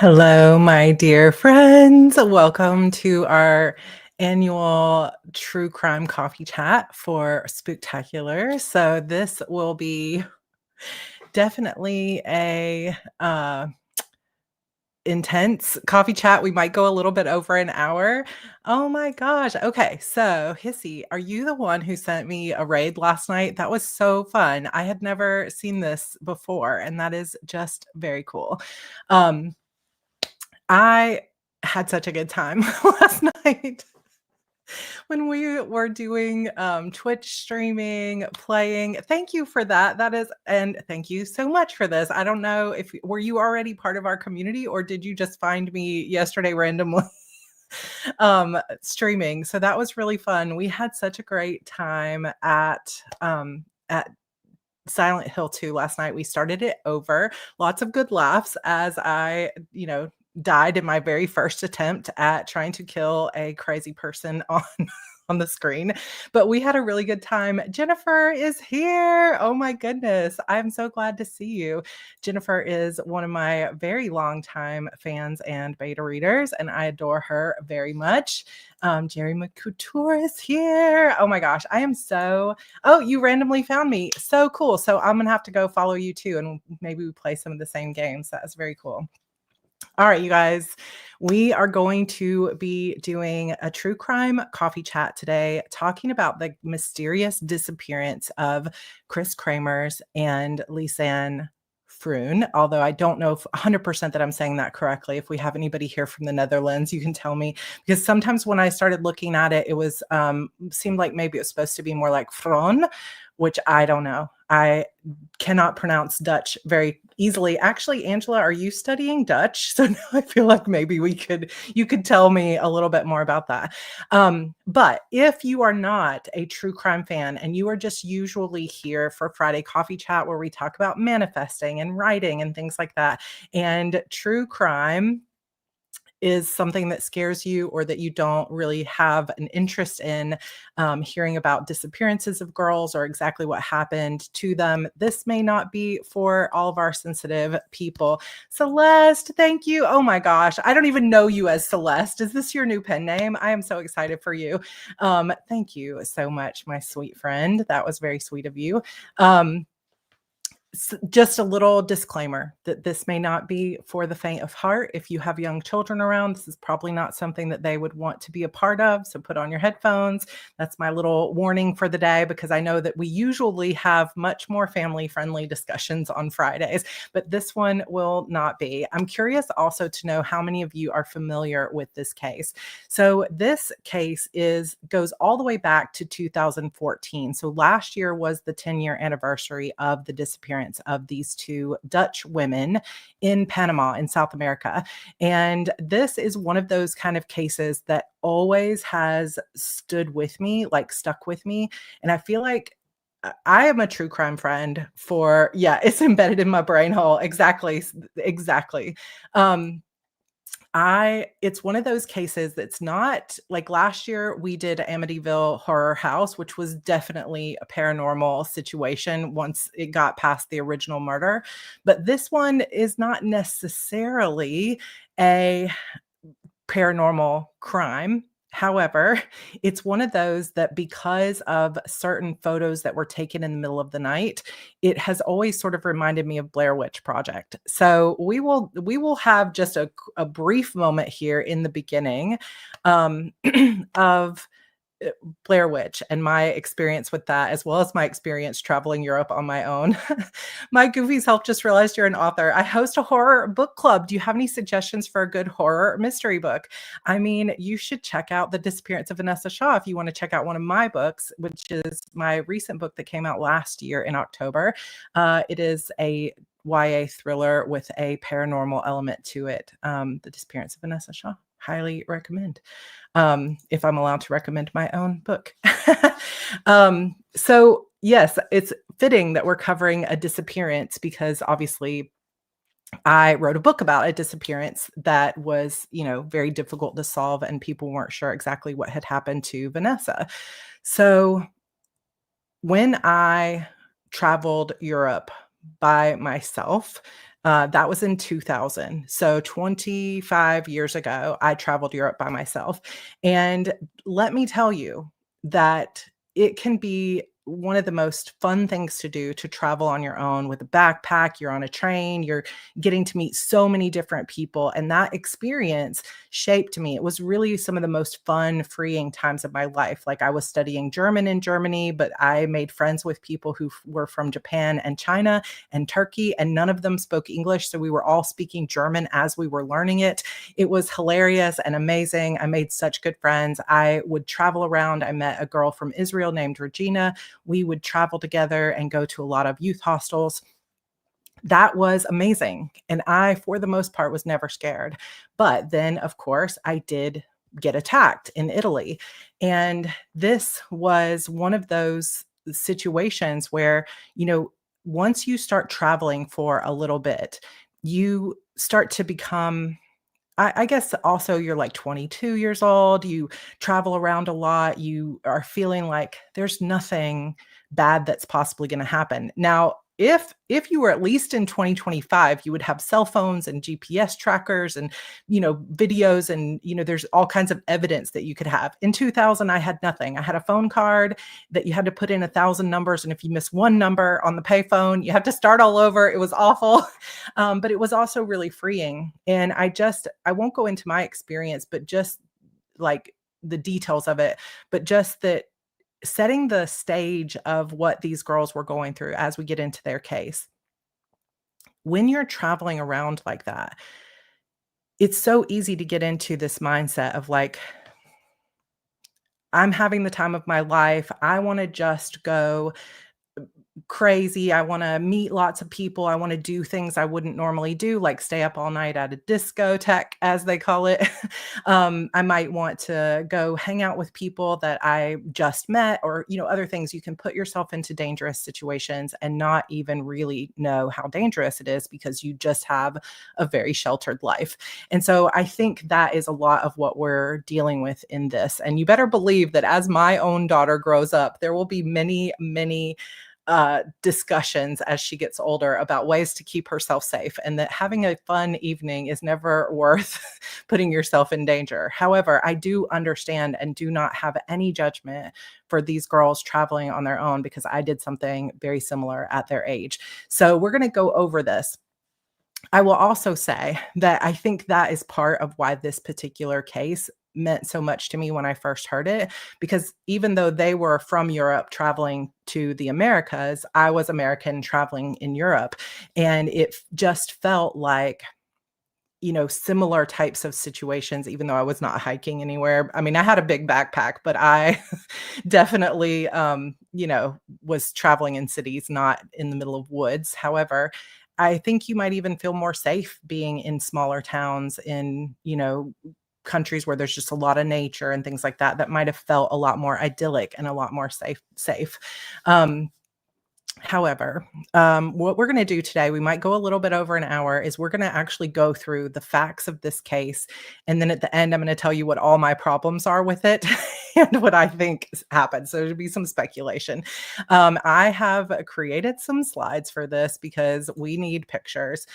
Hello, my dear friends. Welcome to our annual true crime coffee chat for Spooktacular. So, this will be definitely a intense coffee chat. We might go a little bit over an hour. Oh my gosh. Okay. So, Hissy, are you the one who sent me a raid last night? That was so fun. I had never seen this before, and that is just very cool. Um, I had such a good time last night when we were doing, Twitch streaming, playing. Thank you for that. That is and thank you so much for this. I don't know if were you already part of our community, or did you just find me yesterday randomly, streaming? So that was really fun. We had such a great time at Silent Hill 2 last night. We started it over. Lots of good laughs as I died in my very first attempt at trying to kill a crazy person on on the screen. But we had a really good time. Jennifer is here. Oh my goodness. I'm so glad to see you. Jennifer is one of my very long time fans and beta readers, and I adore her very much. Jerry McCouture is here. Oh my gosh. I am so Oh, you randomly found me. So cool. So I'm gonna have to go follow you too, and maybe we play some of the same games. That is very cool. All right, you guys, we are going to be doing a true crime coffee chat today, talking about the mysterious disappearance of Kris Kremers and Lisanne Froon. Although I don't know if 100% that I'm saying that correctly. If we have anybody here from the Netherlands, you can tell me, because sometimes when I started looking at it, it was seemed like maybe it was supposed to be more like Froon, which I don't know. I cannot pronounce Dutch very easily. Actually, Angela, are you studying Dutch? So now I feel like maybe you could tell me a little bit more about that. But if you are not a true crime fan and you are just usually here for Friday Coffee Chat, where we talk about manifesting and writing and things like that, and true crime is something that scares you or that you don't really have an interest in hearing about disappearances of girls or exactly what happened to them, this may not be for all of our sensitive people. Celeste, thank you. Oh my gosh, I don't even know you as Celeste. Is this your new pen name? I am so excited for you. Thank you so much, my sweet friend. That was very sweet of you. Just a little disclaimer that this may not be for the faint of heart. If you have young children around, this is probably not something that they would want to be a part of. So put on your headphones. That's my little warning for the day, because I know that we usually have much more family friendly discussions on Fridays, but this one will not be. I'm curious also to know how many of you are familiar with this case. So this case goes all the way back to 2014. So last year was the 10-year anniversary of the disappearance of these two Dutch women in Panama in South America. And this is one of those kind of cases that always has stood with me, like stuck with me. And I feel like I am a true crime friend yeah, it's embedded in my brain hole. Exactly. Exactly. It's one of those cases that's not like last year we did Amityville Horror House, which was definitely a paranormal situation once it got past the original murder. But this one is not necessarily a paranormal crime. However, it's one of those that, because of certain photos that were taken in the middle of the night, it has always sort of reminded me of Blair Witch Project. So we will have just a brief moment here in the beginning of Blair Witch and my experience with that, as well as my experience traveling Europe on my own. My goofy self just realized you're an author. I host a horror book club. Do you have any suggestions for a good horror mystery book? I mean, you should check out The Disappearance of Vanessa Shaw if you want to check out one of my books, which is my recent book that came out last year in October. It is a YA thriller with a paranormal element to it. The Disappearance of Vanessa Shaw. Highly recommend. If I'm allowed to recommend my own book. So yes, it's fitting that we're covering a disappearance, because obviously I wrote a book about a disappearance that was, very difficult to solve, and people weren't sure exactly what had happened to Vanessa. So when I traveled Europe by myself, That was in 2000. So 25 years ago, I traveled Europe by myself. And let me tell you that it can be one of the most fun things to do to travel on your own with a backpack. You're on a train, you're getting to meet so many different people. And that experience shaped me. It was really some of the most fun, freeing times of my life. Like I was studying German in Germany, but I made friends with people who were from Japan and China and Turkey, and none of them spoke English. So we were all speaking German as we were learning it. It was hilarious and amazing. I made such good friends. I would travel around. I met a girl from Israel named Regina. We would travel together and go to a lot of youth hostels. That was amazing. And I, for the most part, was never scared. But then, of course, I did get attacked in Italy. And this was one of those situations where, once you start traveling for a little bit, you start to become, I guess also you're like 22 years old, you travel around a lot, you are feeling like there's nothing bad that's possibly gonna happen. Now, if you were at least in 2025, you would have cell phones and GPS trackers and, videos and, there's all kinds of evidence that you could have. In 2000, I had nothing. I had a phone card that you had to put in 1,000 numbers, and if you miss one number on the payphone, you have to start all over. It was awful. But it was also really freeing. And I won't go into my experience, but just like the details of it, but just that setting the stage of what these girls were going through as we get into their case. When you're traveling around like that, it's so easy to get into this mindset of like, I'm having the time of my life. I want to just go crazy. I wanna meet lots of people. I wanna do things I wouldn't normally do, like stay up all night at a discotheque, as they call it. I might want to go hang out with people that I just met or, other things. You can put yourself into dangerous situations and not even really know how dangerous it is because you just have a very sheltered life. And so I think that is a lot of what we're dealing with in this. And you better believe that as my own daughter grows up, there will be many, many discussions as she gets older about ways to keep herself safe, and that having a fun evening is never worth putting yourself in danger. However, I do understand and do not have any judgment for these girls traveling on their own because I did something very similar at their age. So we're going to go over this. I will also say that I think that is part of why this particular case meant so much to me when I first heard it, because even though they were from Europe traveling to the Americas, I was American traveling in Europe. And it just felt like, similar types of situations, even though I was not hiking anywhere. I mean, I had a big backpack, but I definitely, was traveling in cities, not in the middle of woods. However, I think you might even feel more safe being in smaller towns in, countries where there's just a lot of nature and things like that, that might have felt a lot more idyllic and a lot more safe. Um, However, what we're going to do today, we might go a little bit over an hour, is we're going to actually go through the facts of this case. And then at the end, I'm going to tell you what all my problems are with it and what I think happened. So there'll be some speculation. I have created some slides for this because we need pictures.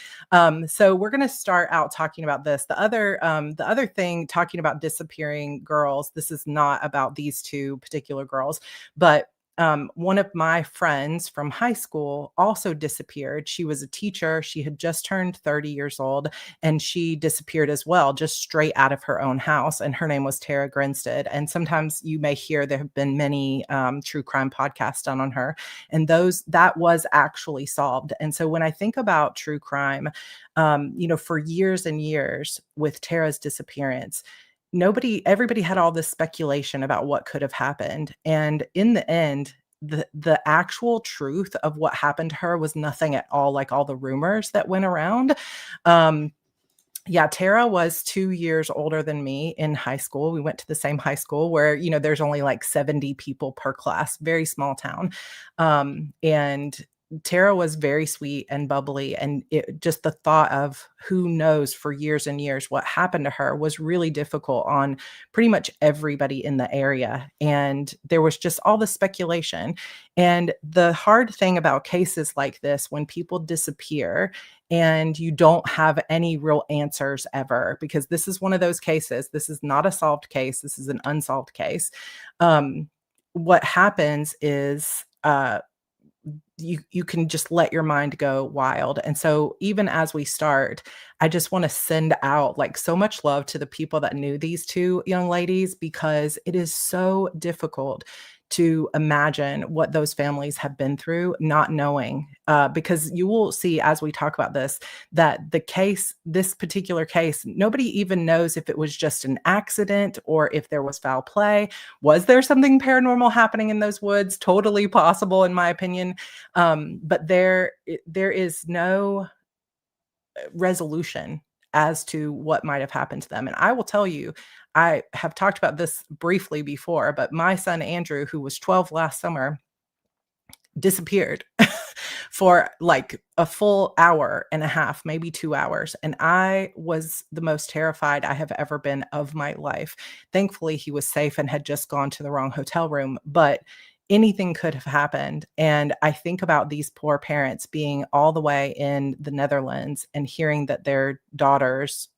So we're going to start out talking about this. The other thing, talking about disappearing girls, this is not about these two particular girls, but one of my friends from high school also disappeared. She was a teacher. She had just turned 30 years old, and she disappeared as well, just straight out of her own house. And her name was Tara Grinstead. And sometimes you may hear there have been many true crime podcasts done on her, and that was actually solved. And so when I think about true crime, for years and years with Tara's disappearance, everybody had all this speculation about what could have happened. And in the end, the actual truth of what happened to her was nothing at all like all the rumors that went around. Yeah, Tara was 2 years older than me in high school. We went to the same high school where, there's only like 70 people per class, very small town. And Tara was very sweet and bubbly, and just the thought of who knows for years and years what happened to her was really difficult on pretty much everybody in the area, and there was just all the speculation, and the hard thing about cases like this, when people disappear and you don't have any real answers ever, because this is one of those cases, this is not a solved case, this is an unsolved case. What happens is, you can just let your mind go wild. And so even as we start, I just want to send out like so much love to the people that knew these two young ladies, because it is so difficult to imagine what those families have been through, not knowing. Because you will see as we talk about this, that this particular case, nobody even knows if it was just an accident or if there was foul play. Was there something paranormal happening in those woods? Totally possible, in my opinion. But there is no resolution as to what might have happened to them. And I will tell you, I have talked about this briefly before, but my son Andrew, who was 12 last summer, disappeared for like a full hour and a half, maybe 2 hours. And I was the most terrified I have ever been of my life. Thankfully, he was safe and had just gone to the wrong hotel room, but anything could have happened. And I think about these poor parents being all the way in the Netherlands and hearing that their daughters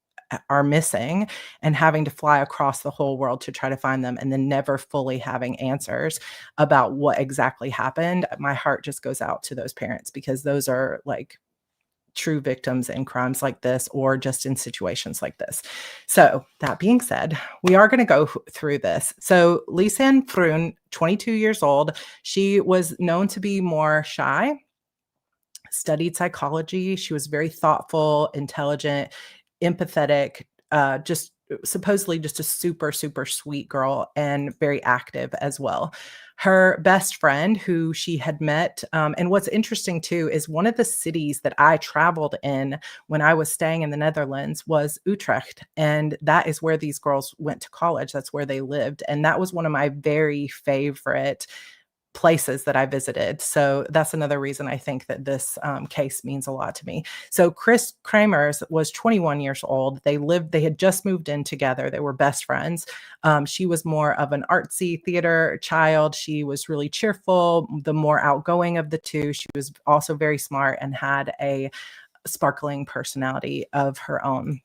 are missing and having to fly across the whole world to try to find them, and then never fully having answers about what exactly happened. My heart just goes out to those parents, because those are like true victims in crimes like this, or just in situations like this. So that being said, we are going to go through this. So Lisanne Froon, 22 years old, she was known to be more shy, studied psychology. She was very thoughtful, intelligent, empathetic, just supposedly just a super, super sweet girl, and very active as well. Her best friend, who she had met, and what's interesting too is one of the cities that I traveled in when I was staying in the Netherlands was Utrecht. And that is where these girls went to college. That's where they lived. And that was one of my very favorite places that I visited. So that's another reason I think that this case means a lot to me. So Kris Kremers was 21 years old. They had just moved in together. They were best friends. She was more of an artsy theater child. She was really cheerful, the more outgoing of the two. She was also very smart and had a sparkling personality of her own.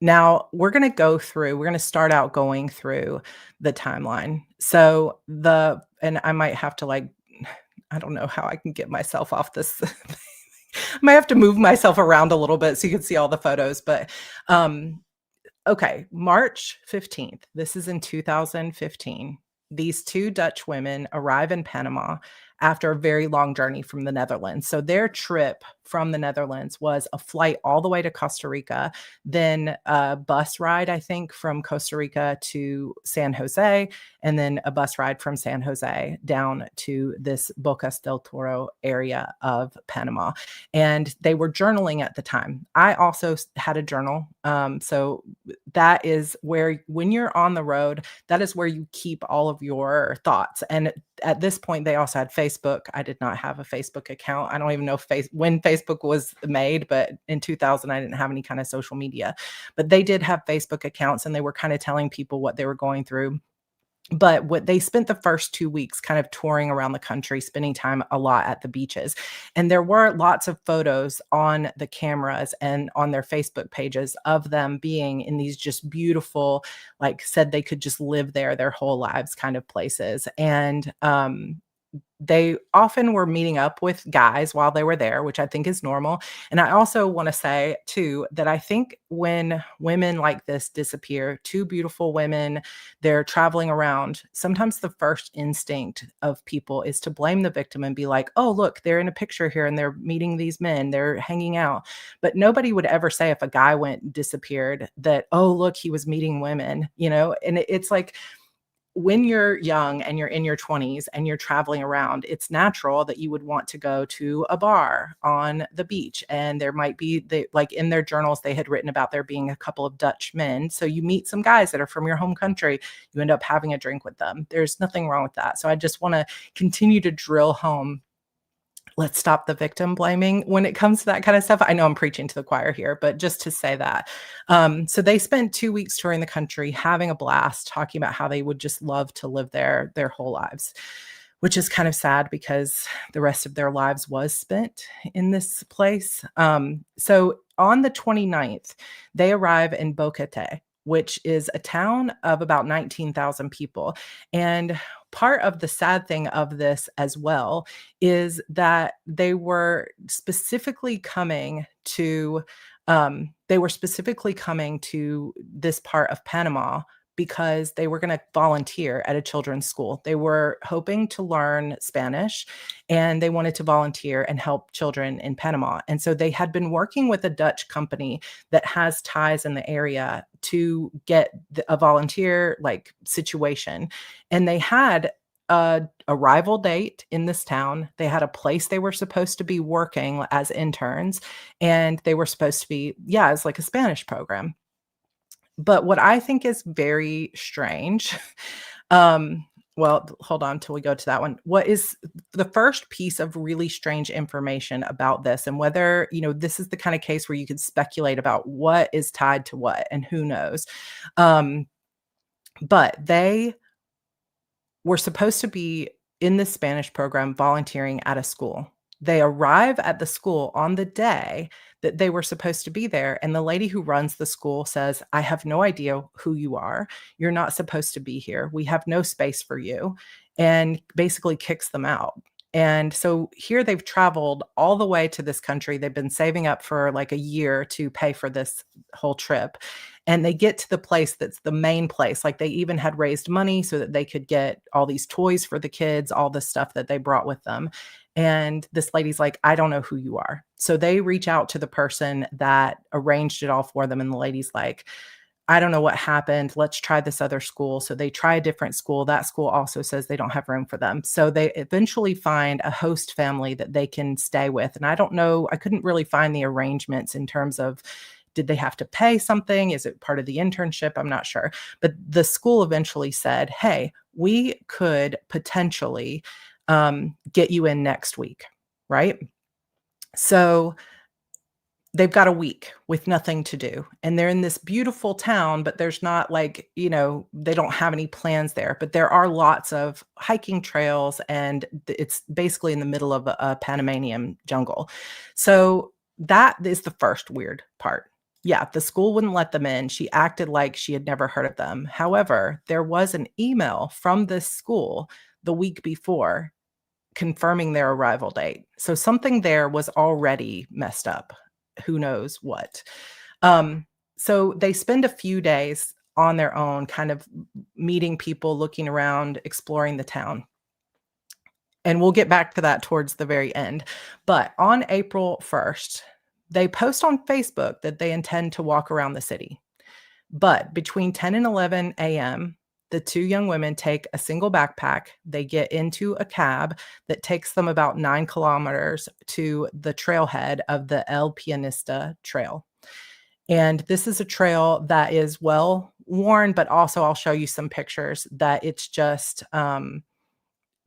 Now we're going to start out going through the timeline. So and I might have to I don't know how I can get myself off this. I might have to move myself around a little bit so you can see all the photos, but, okay. March 15th, this is in 2015. These two Dutch women arrive in Panama after a very long journey from the Netherlands. So their trip from the Netherlands was a flight all the way to Costa Rica, then a bus ride, I think, from Costa Rica to San Jose, and then a bus ride from San Jose down to this Bocas del Toro area of Panama. And they were journaling at the time. I also had a journal. So that is where, when you're on the road, that is where you keep all of your thoughts. And at this point, they also had Facebook. I did not have a Facebook account. I don't even know when Facebook was made, but in 2000, I didn't have any kind of social media. But they did have Facebook accounts, and they were kind of telling people what they were going through. But what they spent the first 2 weeks kind of touring around the country, spending time a lot at the beaches. And there were lots of photos on the cameras and on their Facebook pages of them being in these just beautiful, like said they could just live there their whole lives kind of places. And they often were meeting up with guys while they were there, which I think is normal. And I also want to say, too, that I think when women like this disappear, two beautiful women, they're traveling around, sometimes the first instinct of people is to blame the victim and be like, oh, look, they're in a picture here and they're meeting these men, they're hanging out. But nobody would ever say, if a guy went and disappeared, that, oh, look, he was meeting women, and it's like, when you're young and you're in your 20s and you're traveling around, it's natural that you would want to go to a bar on the beach. And there might be, like in their journals, they had written about there being a couple of Dutch men. So you meet some guys that are from your home country, you end up having a drink with them. There's nothing wrong with that. So I just want to continue to drill home let's stop the victim blaming when it comes to that kind of stuff. I know I'm preaching to the choir here, but just to say that. So they spent 2 weeks touring the country, having a blast, talking about how they would just love to live there their whole lives, which is kind of sad because the rest of their lives was spent in this place. So on the 29th, they arrive in Boquete, which is a town of about 19,000 people. And part of the sad thing of this as well is that they were specifically coming to this part of Panama because they were going to volunteer at a children's school. They were hoping to learn Spanish and they wanted to volunteer and help children in Panama. And so they had been working with a Dutch company that has ties in the area to get a volunteer like situation. And they had a arrival date in this town. They had a place they were supposed to be working as interns, and they were supposed to be, yeah, it's like a Spanish program. But what I think is very strange, well, hold on till we go to that one. What is the first piece of really strange information about this, and whether, this is the kind of case where you could speculate about what is tied to what and who knows. But they were supposed to be in the Spanish program volunteering at a school. They arrive at the school on the day that they were supposed to be there. And the lady who runs the school says, I have no idea who you are. You're not supposed to be here. We have no space for you. And basically kicks them out. And so here they've traveled all the way to this country. They've been saving up for like a year to pay for this whole trip. And they get to the place that's the main place. Like they even had raised money so that they could get all these toys for the kids, all the stuff that they brought with them. And this lady's like, I don't know who you are. So they reach out to the person that arranged it all for them. And the lady's like, I don't know what happened. Let's try this other school. So they try a different school. That school also says they don't have room for them. So they eventually find a host family that they can stay with. And I don't know, I couldn't really find the arrangements in terms of, did they have to pay something? Is it part of the internship? I'm not sure. But the school eventually said, hey, we could potentially get you in next week, right? So they've got a week with nothing to do. And they're in this beautiful town, but there's not like, they don't have any plans there. But there are lots of hiking trails, and it's basically in the middle of a Panamanian jungle. So that is the first weird part. Yeah, the school wouldn't let them in. She acted like she had never heard of them. However, there was an email from this school the week before confirming their arrival date. So something there was already messed up. Who knows what. So they spend a few days on their own, kind of meeting people, looking around, exploring the town. And we'll get back to that towards the very end. But on April 1st, they post on Facebook that they intend to walk around the city. But between 10 and 11 a.m., the two young women take a single backpack. They get into a cab that takes them about 9 kilometers to the trailhead of the El Pianista Trail. And this is a trail that is well worn, but also I'll show you some pictures that it's just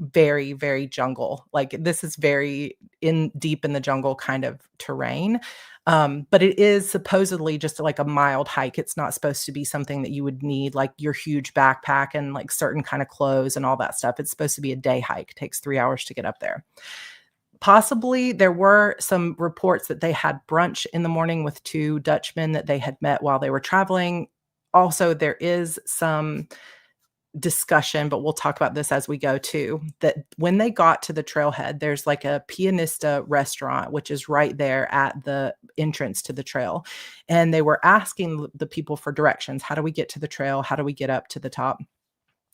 very, very jungle. Like this is very deep in the jungle kind of terrain. But it is supposedly just like a mild hike. It's not supposed to be something that you would need like your huge backpack and like certain kind of clothes and all that stuff. It's supposed to be a day hike. It takes 3 hours to get up there. Possibly there were some reports that they had brunch in the morning with 2 Dutchmen that they had met while they were traveling. Also, there is some discussion, but we'll talk about this as we go too, that when they got to the trailhead, there's like a Pianista restaurant, which is right there at the entrance to the trail. And they were asking the people for directions. How do we get to the trail? How do we get up to the top?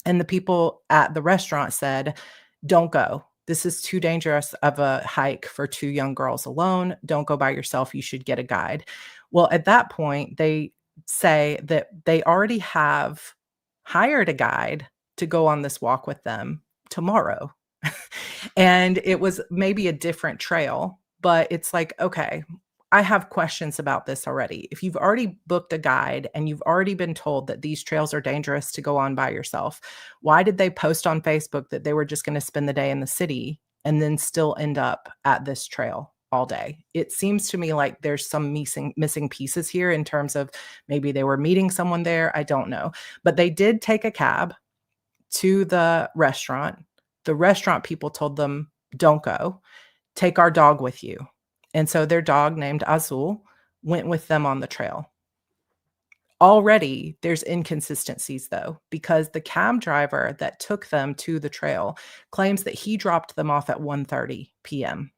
And the people at the restaurant said, don't go. This is too dangerous of a hike for 2 young girls alone. Don't go by yourself. You should get a guide. Well, at that point, they say that they already have hired a guide to go on this walk with them tomorrow. And it was maybe a different trail, but it's like, okay, I have questions about this already. If you've already booked a guide and you've already been told that these trails are dangerous to go on by yourself, why did they post on Facebook that they were just going to spend the day in the city and then still end up at this trail all day? It seems to me like there's some missing pieces here in terms of maybe they were meeting someone there. I don't know. But they did take a cab to the restaurant. The restaurant people told them, "Don't go. Take our dog with you." And so their dog named Azul went with them on the trail. Already, there's inconsistencies, though, because the cab driver that took them to the trail claims that he dropped them off at 1:30 PM,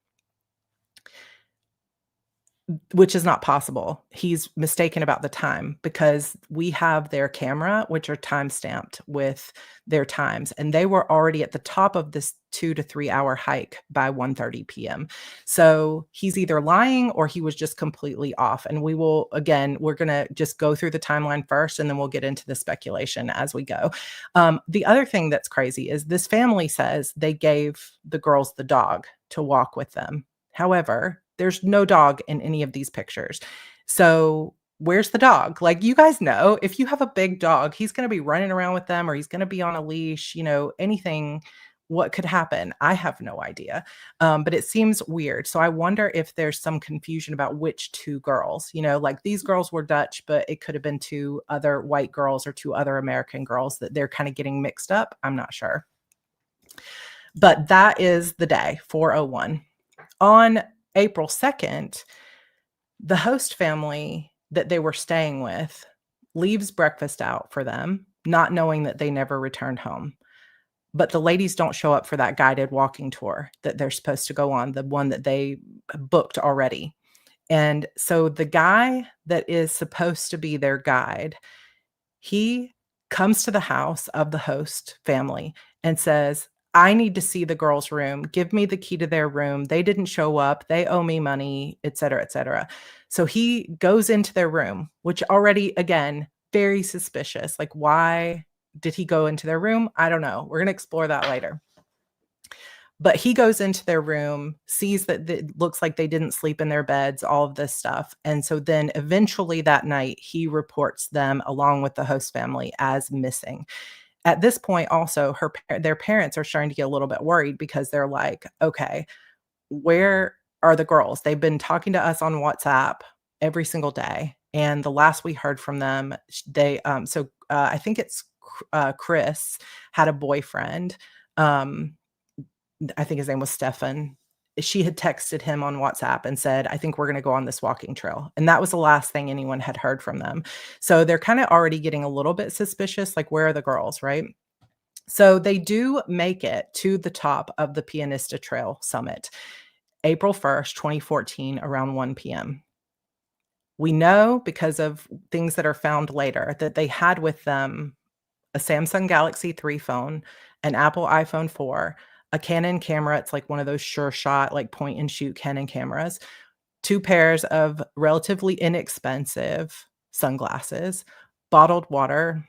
which is not possible. He's mistaken about the time because we have their camera, which are time-stamped with their times, and they were already at the top of this 2 to 3 hour hike by 1:30 PM. So, he's either lying or he was just completely off, and we're gonna just go through the timeline first, and then we'll get into the speculation as we go. The other thing that's crazy is this family says they gave the girls the dog to walk with them. However, there's no dog in any of these pictures. So, where's the dog? Like, you guys know, if you have a big dog, he's gonna be running around with them or he's gonna be on a leash, anything. What could happen? I have no idea. But it seems weird. So I wonder if there's some confusion about which 2 girls. Like these girls were Dutch, but it could have been 2 other white girls or 2 other American girls that they're kinda getting mixed up. I'm not sure. But that is the day, 4:01. On April 2nd, the host family that they were staying with leaves breakfast out for them, not knowing that they never returned home. But the ladies don't show up for that guided walking tour that they're supposed to go on, the one that they booked already. And so the guy that is supposed to be their guide, he comes to the house of the host family and says, "I need to see the girls' room. Give me the key to their room. They didn't show up. They owe me money," et cetera, et cetera. So he goes into their room, which already, again, very suspicious. Like, why did he go into their room? I don't know. We're going to explore that later. But he goes into their room, sees that it looks like they didn't sleep in their beds, all of this stuff. And so then eventually that night, he reports them along with the host family as missing. At this point, also, their parents are starting to get a little bit worried because they're like, "Okay, where are the girls? They've been talking to us on WhatsApp every single day, and the last we heard from them, I think it's Kris had a boyfriend. I think his name was Stefan. She had texted him on WhatsApp and said, "I think we're gonna go on this walking trail." And that was the last thing anyone had heard from them. So they're kinda already getting a little bit suspicious, like, where are the girls, right? So they do make it to the top of the Pianista Trail summit, April 1st, 2014, around 1 PM. We know because of things that are found later that they had with them a Samsung Galaxy 3 phone, an Apple iPhone 4, a Canon camera. It's like one of those sure shot, like point and shoot Canon cameras, 2 pairs of relatively inexpensive sunglasses, bottled water,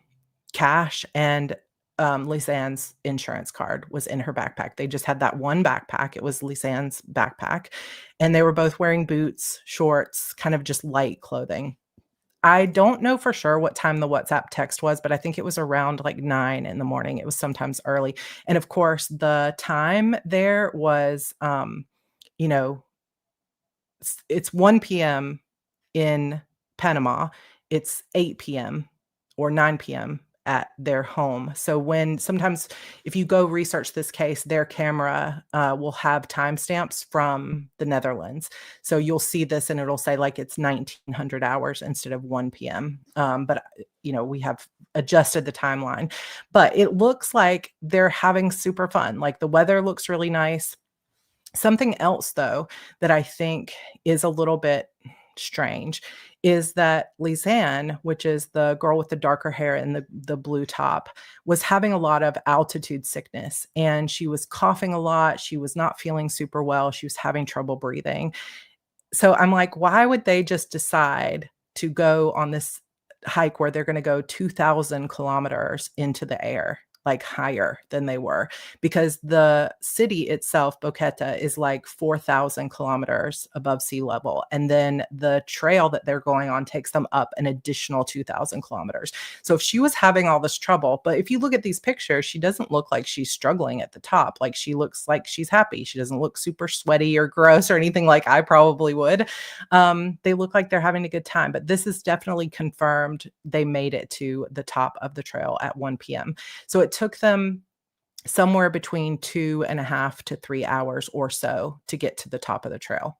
cash, and Lisanne's insurance card was in her backpack. They just had that one backpack. It was Lisanne's backpack, and they were both wearing boots, shorts, kind of just light clothing. I don't know for sure what time the WhatsApp text was, but I think it was around like 9 in the morning. It was sometimes early. And of course, the time there was, you know, it's 1 PM in Panama. It's 8 PM or 9 PM at their home. So sometimes if you go research this case, their camera will have timestamps from the Netherlands. So you'll see this and it'll say like it's 1900 hours instead of 1 PM. But we have adjusted the timeline. But it looks like they're having super fun. Like the weather looks really nice. Something else, though, that I think is a little bit strange is that Lisanne, which is the girl with the darker hair and the blue top, was having a lot of altitude sickness, and she was coughing a lot. She was not feeling super well. She was having trouble breathing. So I'm like, why would they just decide to go on this hike where they're gonna go 2,000 kilometers into the air? like higher than they were, because the city itself, Boquete, is like 4,000 kilometers above sea level. And then the trail that they're going on takes them up an additional 2,000 kilometers. So if she was having all this trouble, but if you look at these pictures, she doesn't look like she's struggling at the top. Like she looks like she's happy. She doesn't look super sweaty or gross or anything like I probably would. They look like they're having a good time, but this is definitely confirmed. They made it to the top of the trail at 1 p.m. So it took them somewhere between 2.5 to 3 hours or so to get to the top of the trail.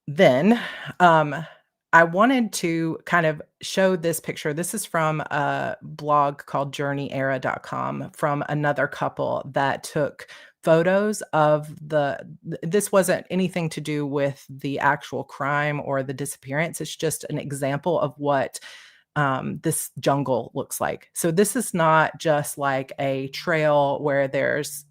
Then, I wanted to kind of show this picture. This is from a blog called journeyera.com from another couple that took photos of this wasn't anything to do with the actual crime or the disappearance. It's just an example of what this jungle looks like. So this is not just like a trail where there's,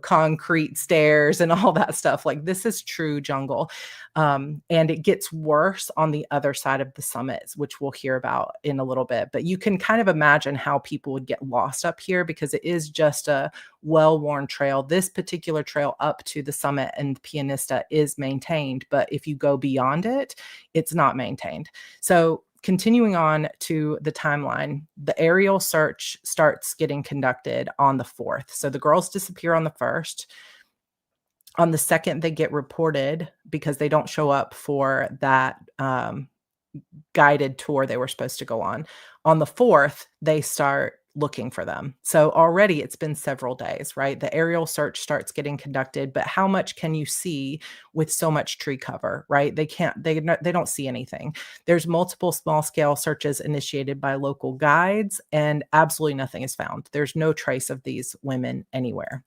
concrete stairs and all that stuff. Like this is true jungle. And it gets worse on the other side of the summits, which we'll hear about in a little bit. But you can kind of imagine how people would get lost up here because it is just a well-worn trail. This particular trail up to the summit and Pianista is maintained, but if you go beyond it, it's not maintained. So continuing on to the timeline, the aerial search starts getting conducted on the 4th. So the girls disappear on the 1st. On the 2nd, they get reported because they don't show up for that guided tour they were supposed to go on. On the 4th, they start looking for them. So already it's been several days, right? The aerial search starts getting conducted, but how much can you see with so much tree cover, right? They don't see anything. There's multiple small scale searches initiated by local guides and absolutely nothing is found. There's no trace of these women anywhere.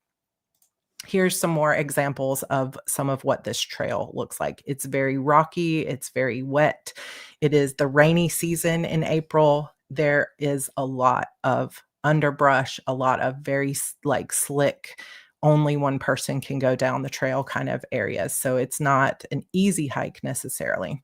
Here's some more examples of some of what this trail looks like. It's very rocky. It's very wet. It is the rainy season in April. There is a lot of underbrush, a lot of very slick, only one person can go down the trail kind of areas. So it's not an easy hike necessarily.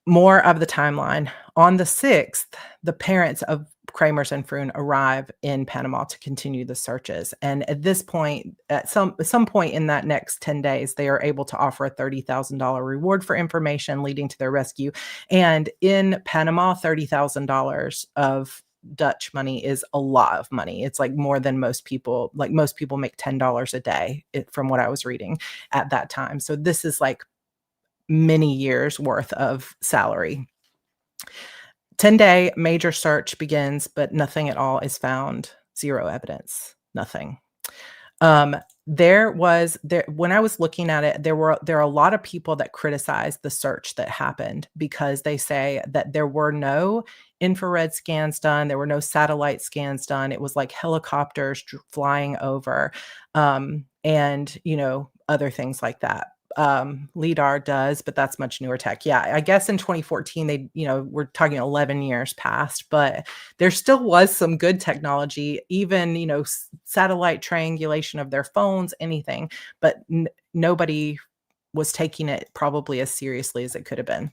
More of the timeline. On the 6th, the parents of Kremers and Froon arrive in Panama to continue the searches. And at this point, at some point in that next 10 days, they are able to offer a $30,000 reward for information leading to their rescue. And in Panama, $30,000 of Dutch money is a lot of money. It's like more than most people, like most people make $10 a day from what I was reading at that time. So this is like many years worth of salary. 10-day major search begins, but nothing at all is found. Zero evidence, nothing. When I was looking at it, there are a lot of people that criticized the search that happened because they say that there were no infrared scans done, there were no satellite scans done. It was like helicopters flying over, and other things like that. LIDAR does, but that's much newer tech. Yeah, I guess in 2014, we're talking 11 years past, but there still was some good technology, even, satellite triangulation of their phones, anything, but nobody was taking it probably as seriously as it could have been.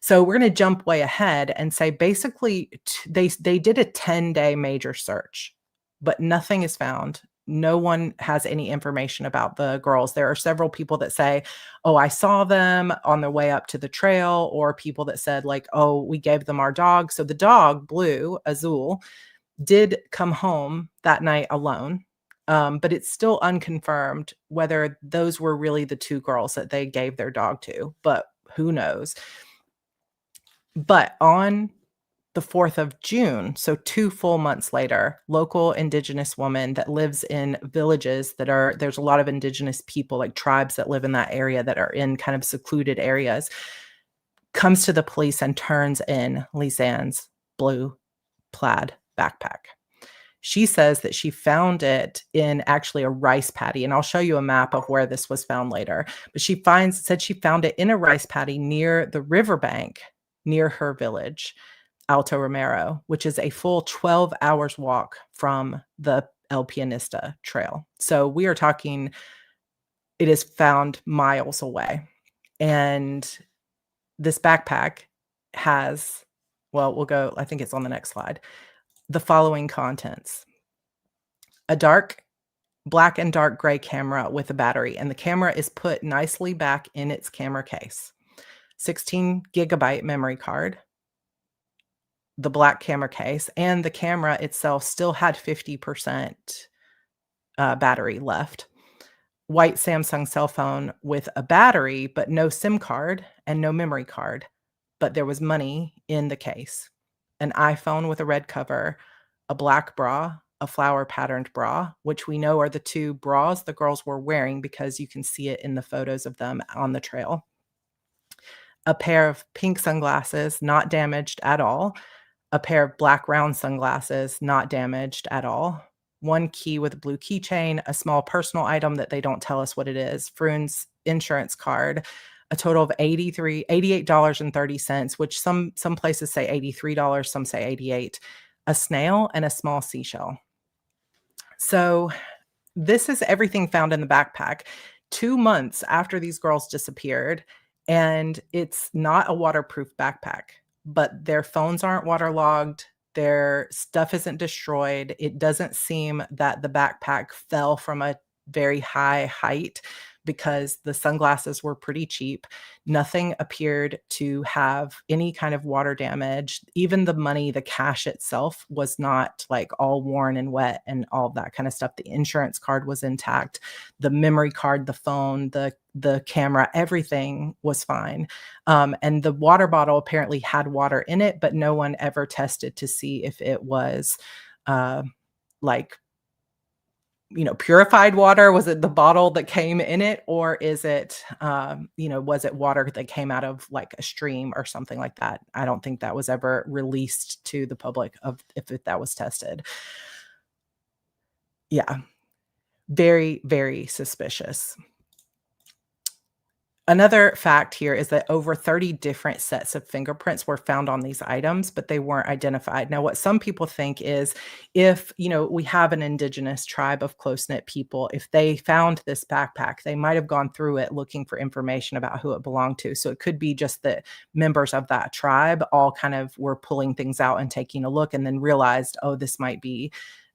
So we're going to jump way ahead and say basically they did a 10-day major search, but nothing is found. No one has any information about the girls. There are several people that say, oh, I saw them on their way up to the trail, or people that said like, oh, we gave them our dog. So the dog, Blue, Azul, did come home that night alone. But it's still unconfirmed whether those were really the two girls that they gave their dog to, but who knows? But on the 4th of June, so 2 full months later, local indigenous woman that lives in villages there's a lot of indigenous people, like tribes that live in that area that are in kind of secluded areas, comes to the police and turns in Lisanne's blue plaid backpack. She says that she found it in actually a rice paddy, and I'll show you a map of where this was found later. But she said she found it in a rice paddy near the riverbank near her village, Alto Romero, which is a full 12 hours walk from the El Pianista trail. So we are talking, it is found miles away. And this backpack has well, we'll go, I think it's on the next slide. The following contents: a black and dark gray camera with a battery, and the camera is put nicely back in its camera case. 16 gigabyte memory card, the black camera case, and the camera itself still had 50% battery left. White Samsung cell phone with a battery, but no SIM card and no memory card, but there was money in the case. An iPhone with a red cover, a black bra, a flower patterned bra, which we know are the two bras the girls were wearing because you can see it in the photos of them on the trail. A pair of pink sunglasses, not damaged at all. A pair of black round sunglasses, not damaged at all. One key with a blue keychain, a small personal item that they don't tell us what it is, Froon's insurance card, a total of $88.30, which some places say $83, some say $88, a snail, and a small seashell. So this is everything found in the backpack 2 months after these girls disappeared, and it's not a waterproof backpack, but their phones aren't waterlogged. Their stuff isn't destroyed. It doesn't seem that the backpack fell from a very high height because the sunglasses were pretty cheap. Nothing appeared to have any kind of water damage. Even the money, the cash itself was not like all worn and wet and all that kind of stuff. The insurance card was intact. The memory card, the phone, the camera, everything was fine. And the water bottle apparently had water in it, but no one ever tested to see if it was like, purified water. Was it the bottle that came in it, or is it, was it water that came out of like a stream or something like that? I don't think that was ever released to the public of if that was tested. Yeah, very, very suspicious. Another fact here is that over 30 different sets of fingerprints were found on these items, but they weren't identified. Now, what some people think is if, we have an indigenous tribe of close-knit people, if they found this backpack, they might have gone through it looking for information about who it belonged to. So it could be just that members of that tribe all kind of were pulling things out and taking a look and then realized, oh, this might be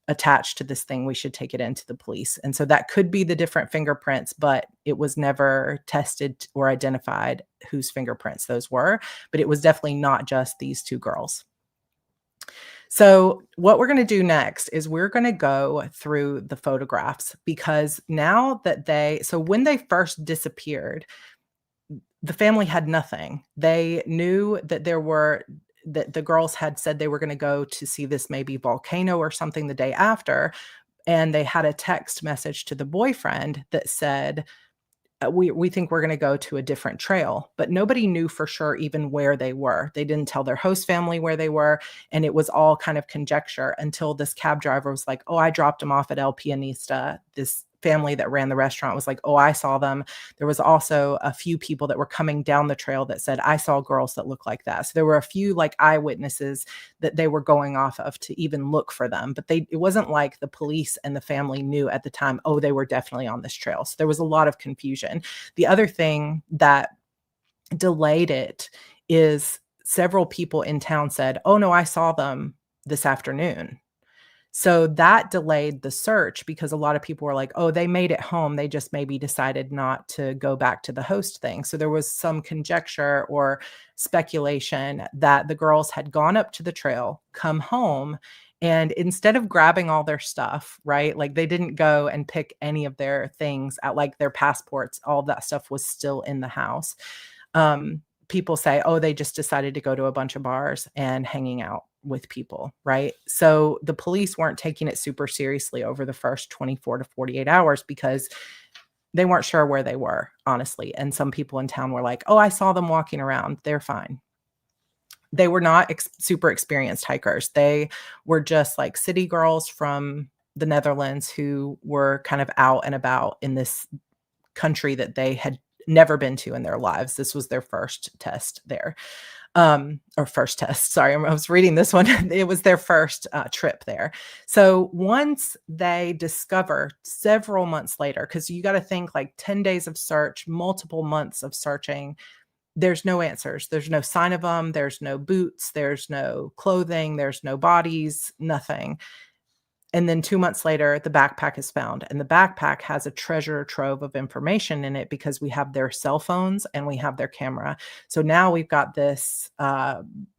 attached to this thing, we should take it into the police. And so that could be the different fingerprints, but it was never tested or identified whose fingerprints those were. But it was definitely not just these two girls. So what we're going to do next is we're going to go through the photographs, because now that when they first disappeared, the family had nothing. They knew that that the girls had said they were going to go to see this maybe volcano or something the day after. And they had a text message to the boyfriend that said, we think we're going to go to a different trail, but nobody knew for sure even where they were. They didn't tell their host family where they were. And it was all kind of conjecture until this cab driver was like, oh, I dropped them off at El Pianista. This family that ran the restaurant was like, oh, I saw them. There was also a few people that were coming down the trail that said, I saw girls that look like that. So there were a few like eyewitnesses that they were going off of to even look for them. But it wasn't like the police and the family knew at the time, oh, they were definitely on this trail. So there was a lot of confusion. The other thing that delayed it is several people in town said, oh, no, I saw them this afternoon. So that delayed the search because a lot of people were like, oh, they made it home. They just maybe decided not to go back to the host thing. So there was some conjecture or speculation that the girls had gone up to the trail, come home, and instead of grabbing all their stuff, right? Like they didn't go and pick any of their things out, like their passports, all of that stuff was still in the house. People say, oh, they just decided to go to a bunch of bars and hanging out with people, right? So the police weren't taking it super seriously over the first 24 to 48 hours because they weren't sure where they were, honestly. And some people in town were like, oh, I saw them walking around. They're fine. They were not super experienced hikers. They were just like city girls from the Netherlands who were kind of out and about in this country that they had never been to in their lives. This was their first test there. Or first test. Sorry, I was reading this one. It was their first trip there. So once they discover several months later, because you got to think like 10 days of search, multiple months of searching, There's no answers. There's no sign of them. There's no boots. There's no clothing. There's no bodies, nothing. And then 2 months later, the backpack is found, and the backpack has a treasure trove of information in it because we have their cell phones and we have their camera. So now we've got this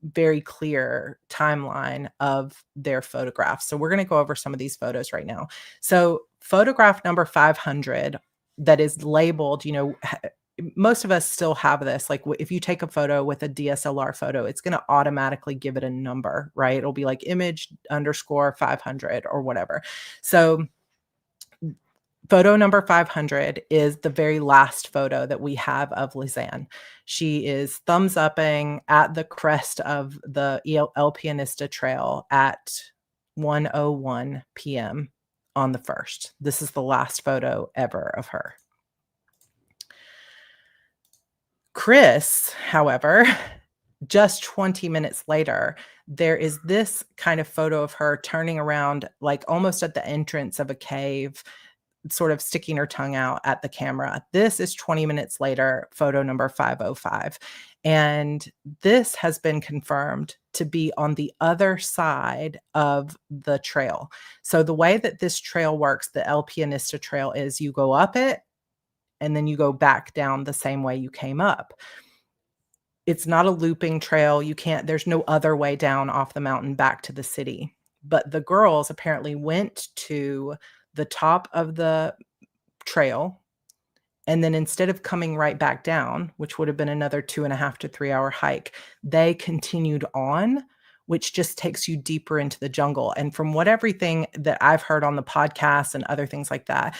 very clear timeline of their photographs. So we're going to go over some of these photos right now. So photograph number 500 that is labeled, most of us still have this. Like if you take a photo with a DSLR photo, it's going to automatically give it a number, right? It'll be like image underscore 500 or whatever. So photo number 500 is the very last photo that we have of Lisanne. She is thumbs upping at the crest of the El Pianista Trail at 1:01 p.m. on the 1st. This is the last photo ever of her. Kris, however, just 20 minutes later, there is this kind of photo of her turning around, like almost at the entrance of a cave, sort of sticking her tongue out at the camera. This is 20 minutes later, photo number 505. And this has been confirmed to be on the other side of the trail. So the way that this trail works, the El Pianista Trail, is you go up it, and then you go back down the same way you came up. It's not a looping trail. There's no other way down off the mountain back to the city. But the girls apparently went to the top of the trail, and then instead of coming right back down, which would have been another 2.5 to 3 hour hike, they continued on, which just takes you deeper into the jungle. And from everything that I've heard on the podcast and other things like that,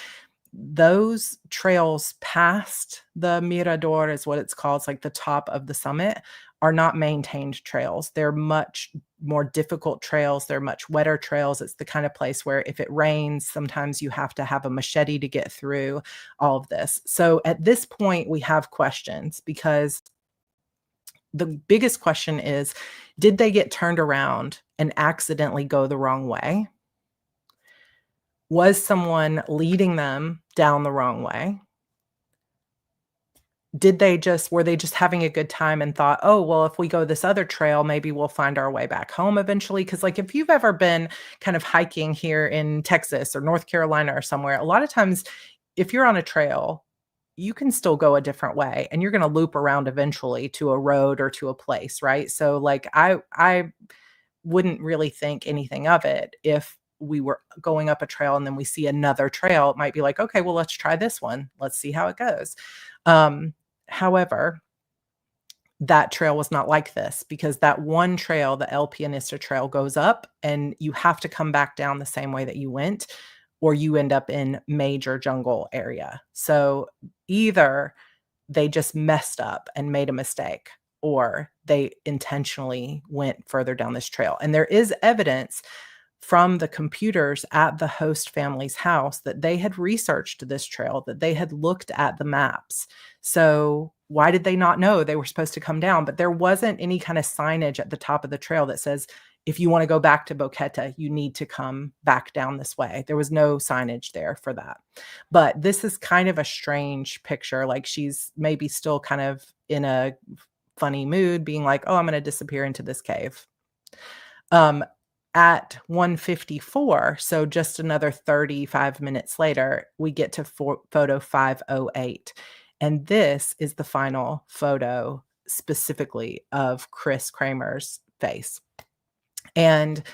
those trails past the Mirador is what it's called. It's like the top of the summit, are not maintained trails. They're much more difficult trails. They're much wetter trails. It's the kind of place where if it rains, sometimes you have to have a machete to get through all of this. So at this point, we have questions, because the biggest question is, did they get turned around and accidentally go the wrong way? Was someone leading them down the wrong way? Were they just having a good time and thought, oh, well, if we go this other trail, maybe we'll find our way back home eventually? Because like, if you've ever been kind of hiking here in Texas or North Carolina or somewhere, a lot of times if you're on a trail, you can still go a different way and you're going to loop around eventually to a road or to a place, right? So like, I wouldn't really think anything of it if we were going up a trail and then we see another trail. It might be like, okay, well, let's try this one. Let's see how it goes. However, that trail was not like this, because that one trail, the El Pianista Trail, goes up and you have to come back down the same way that you went, or you end up in major jungle area. So either they just messed up and made a mistake, or they intentionally went further down this trail. And there is evidence from the computers at the host family's house that they had researched this trail, that they had looked at the maps. So why did they not know they were supposed to come down? But there wasn't any kind of signage at the top of the trail that says, if you want to go back to Boqueta, you need to come back down this way. There was no signage there for that. But this is kind of a strange picture. Like, she's maybe still kind of in a funny mood, being like, oh, I'm going to disappear into this cave. At 1:54, so just another 35 minutes later, we get to photo 508. And this is the final photo specifically of Kris Kremers' face. And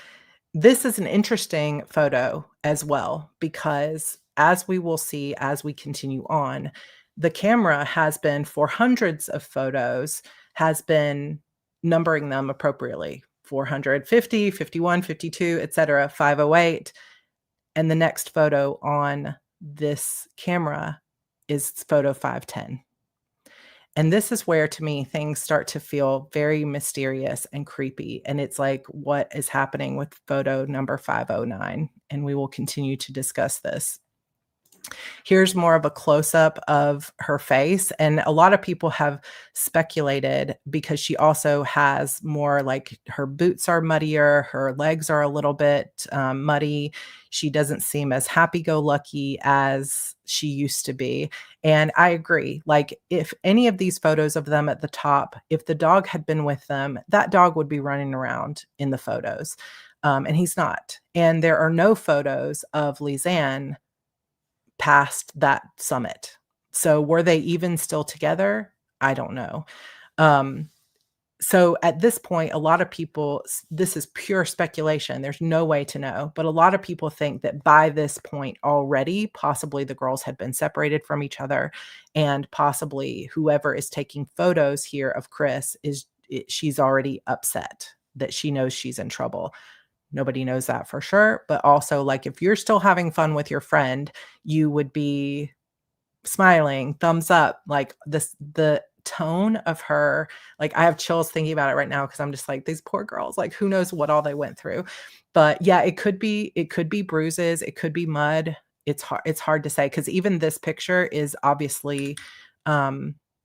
this is an interesting photo as well, because as we will see as we continue on, the camera has been, for hundreds of photos, has been numbering them appropriately. 450, 51, 52, etc., 508. And the next photo on this camera is photo 510. And this is where, to me, things start to feel very mysterious and creepy. And it's like, what is happening with photo number 509? And we will continue to discuss this. Here's more of a close-up of her face, and a lot of people have speculated because she also has more like her boots are muddier, her legs are a little bit muddy. She doesn't seem as happy-go-lucky as she used to be. And I agree. Like, if any of these photos of them at the top, if the dog had been with them, that dog would be running around in the photos. And he's not. And there are no photos of Lisanne past that summit. So were they even still together? I don't know. Um, so at this point, a lot of people, this is pure speculation. There's no way to know. But a lot of people think that by this point already, possibly the girls had been separated from each other. And possibly whoever is taking photos here of Kris she's already upset that she knows she's in trouble. Nobody knows that for sure. But also, like, if you're still having fun with your friend, you would be smiling, thumbs up, like the tone of her, like I have chills thinking about it right now because I'm just like, these poor girls, like who knows what all they went through. But yeah, it could be bruises, it could be mud. It's hard to say because even this picture is obviously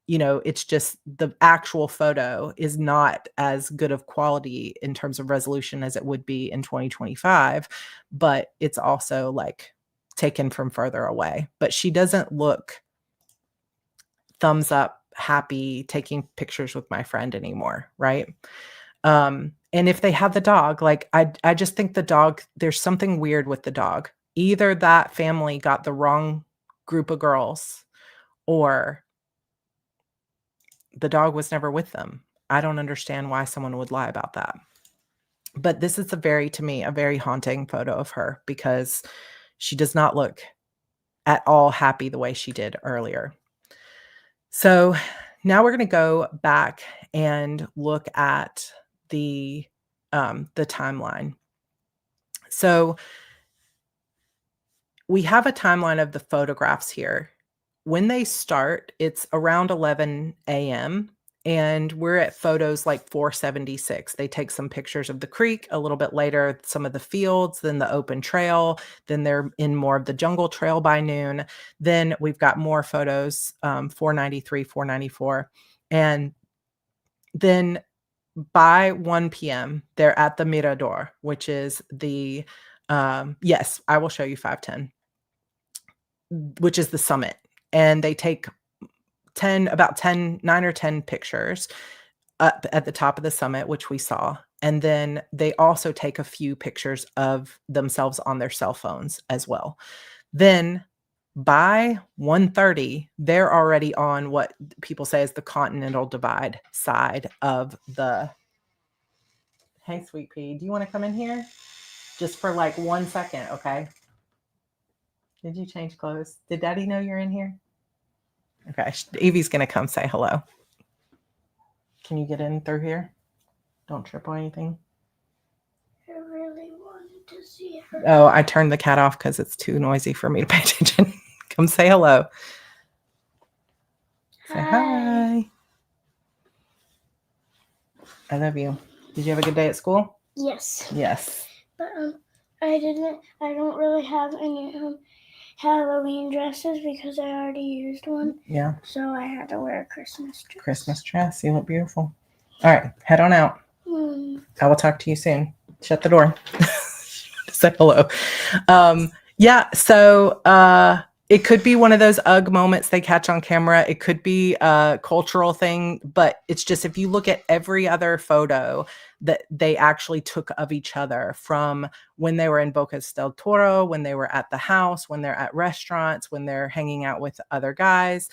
it's just the actual photo is not as good of quality in terms of resolution as it would be in 2025, but it's also like taken from further away. But she doesn't look thumbs up, happy, taking pictures with my friend anymore, right? And if they had the dog, like I just think the dog, there's something weird with the dog. Either that family got the wrong group of girls or the dog was never with them. I don't understand why someone would lie about that. But this is to me, a very haunting photo of her because she does not look at all happy the way she did earlier. So now we're going to go back and look at the timeline. So we have a timeline of the photographs here. When they start, it's around 11 a.m. and we're at photos like 476. They take some pictures of the creek, a little bit later, some of the fields, then the open trail, then they're in more of the jungle trail by noon. Then we've got more photos, 493, 494. And then by 1 p.m., they're at the Mirador, which is the, yes, I will show you 510, which is the summit. And they take 9 or 10 pictures up at the top of the summit, which we saw. And then they also take a few pictures of themselves on their cell phones as well. Then by 1:30, they're already on what people say is the Continental Divide side of the... Hey, sweet pea, do you want to come in here? Just for like 1 second, okay? Did you change clothes? Did Daddy know you're in here? Okay, Evie's going to come say hello. Can you get in through here? Don't trip on anything. I really wanted to see her. Oh, I turned the cat off because it's too noisy for me to pay attention. Come say hello. Say hi. I love you. Did you have a good day at school? Yes. Yes. But I don't really have any Halloween dresses because I already used one. Yeah. So I had to wear a Christmas dress. Christmas dress. You look beautiful. All right. Head on out. I will talk to you soon. Shut the door. Say hello. Yeah. So it could be one of those UGG moments they catch on camera. It could be a cultural thing, but it's just, if you look at every other photo that they actually took of each other, from when they were in Bocas del Toro, when they were at the house, when they're at restaurants, when they're hanging out with other guys,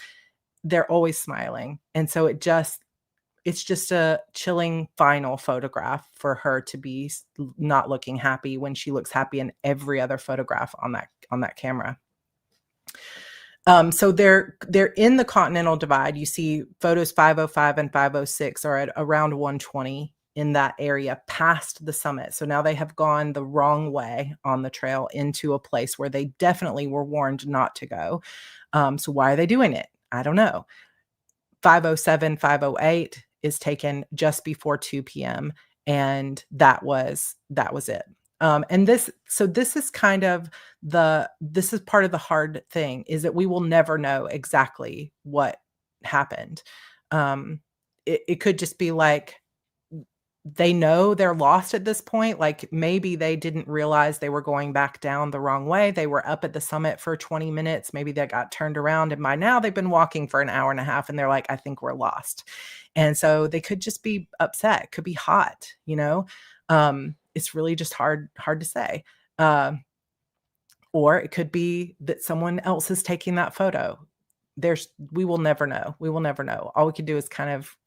they're always smiling. And so it's just a chilling final photograph for her to be not looking happy when she looks happy in every other photograph on that camera. So they're in the Continental Divide. You see photos 505 and 506 are at around 120 in that area past the summit. So now they have gone the wrong way on the trail into a place where they definitely were warned not to go. So why are they doing it? I don't know. 507, 508 is taken just before 2 p.m. and that was it. And this is kind of this is part of the hard thing, is that we will never know exactly what happened. It could just be like they know they're lost at this point. Like maybe they didn't realize they were going back down the wrong way. They were up at the summit for 20 minutes. Maybe they got turned around, and by now they've been walking for an hour and a half and they're like, I think we're lost. And so they could just be upset. Could be hot, you know? It's really just hard to say. Or it could be that someone else is taking that photo. We will never know. We will never know. All we can do is kind of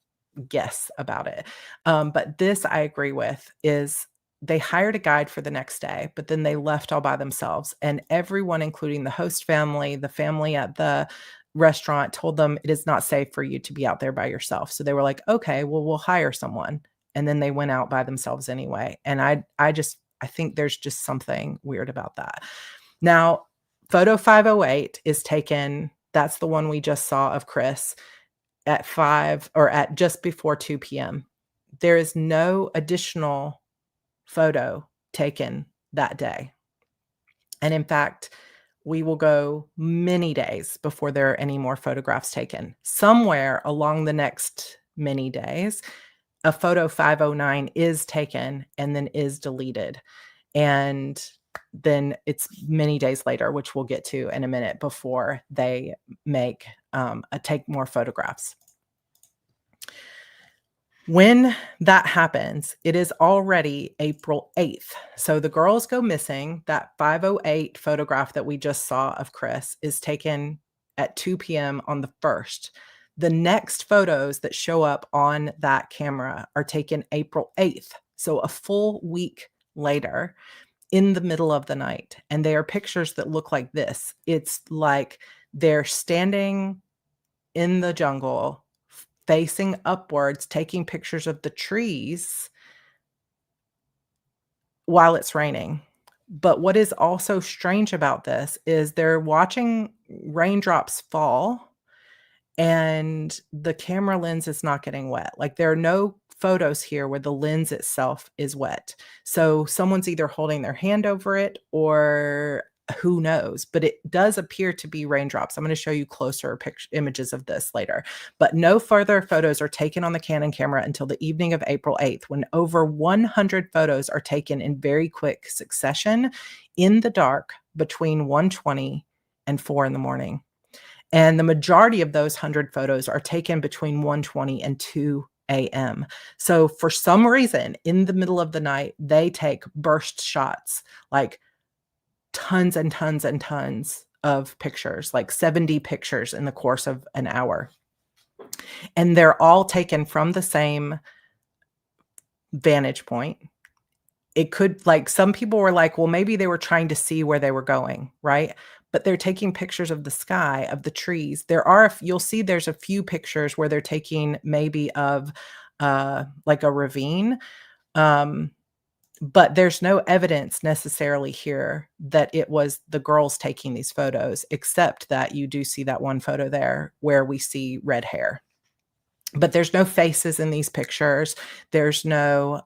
guess about it. But this I agree with, is they hired a guide for the next day, but then they left all by themselves. And everyone, including the host family, the family at the restaurant, told them it is not safe for you to be out there by yourself. So they were like, okay, well, we'll hire someone. And then they went out by themselves anyway. And I think there's just something weird about that. Now, photo 508 is taken. That's the one we just saw of Kris at 5 or at just before 2 p.m. There is no additional photo taken that day. And in fact, we will go many days before there are any more photographs taken. Somewhere along the next many days, a photo 509 is taken and then is deleted. And then it's many days later, which we'll get to in a minute, before they take more photographs. When that happens, it is already April 8th. So the girls go missing. That 508 photograph that we just saw of Kris is taken at 2 p.m. on the 1st. The next photos that show up on that camera are taken April 8th. So a full week later, in the middle of the night. And they are pictures that look like this. It's like they're standing in the jungle, facing upwards, taking pictures of the trees while it's raining. But what is also strange about this is they're watching raindrops fall, and the camera lens is not getting wet. Like, there are no photos here where the lens itself is wet. So someone's either holding their hand over it, or who knows, but it does appear to be raindrops. I'm going to show you closer images of this later. But no further photos are taken on the Canon camera until the evening of April 8th, when over 100 photos are taken in very quick succession in the dark between 1:20 and 4 in the morning. And the majority of those 100 photos are taken between 1:20 and 2 a.m. So for some reason, in the middle of the night, they take burst shots, like tons and tons and tons of pictures, like 70 pictures in the course of an hour. And they're all taken from the same vantage point. It could, like, some people were like, well, maybe they were trying to see where they were going, right? But they're taking pictures of the sky, of the trees. You'll see there's a few pictures where they're taking maybe of like a ravine. But there's no evidence necessarily here that it was the girls taking these photos, except that you do see that one photo there where we see red hair. But there's no faces in these pictures. There's no,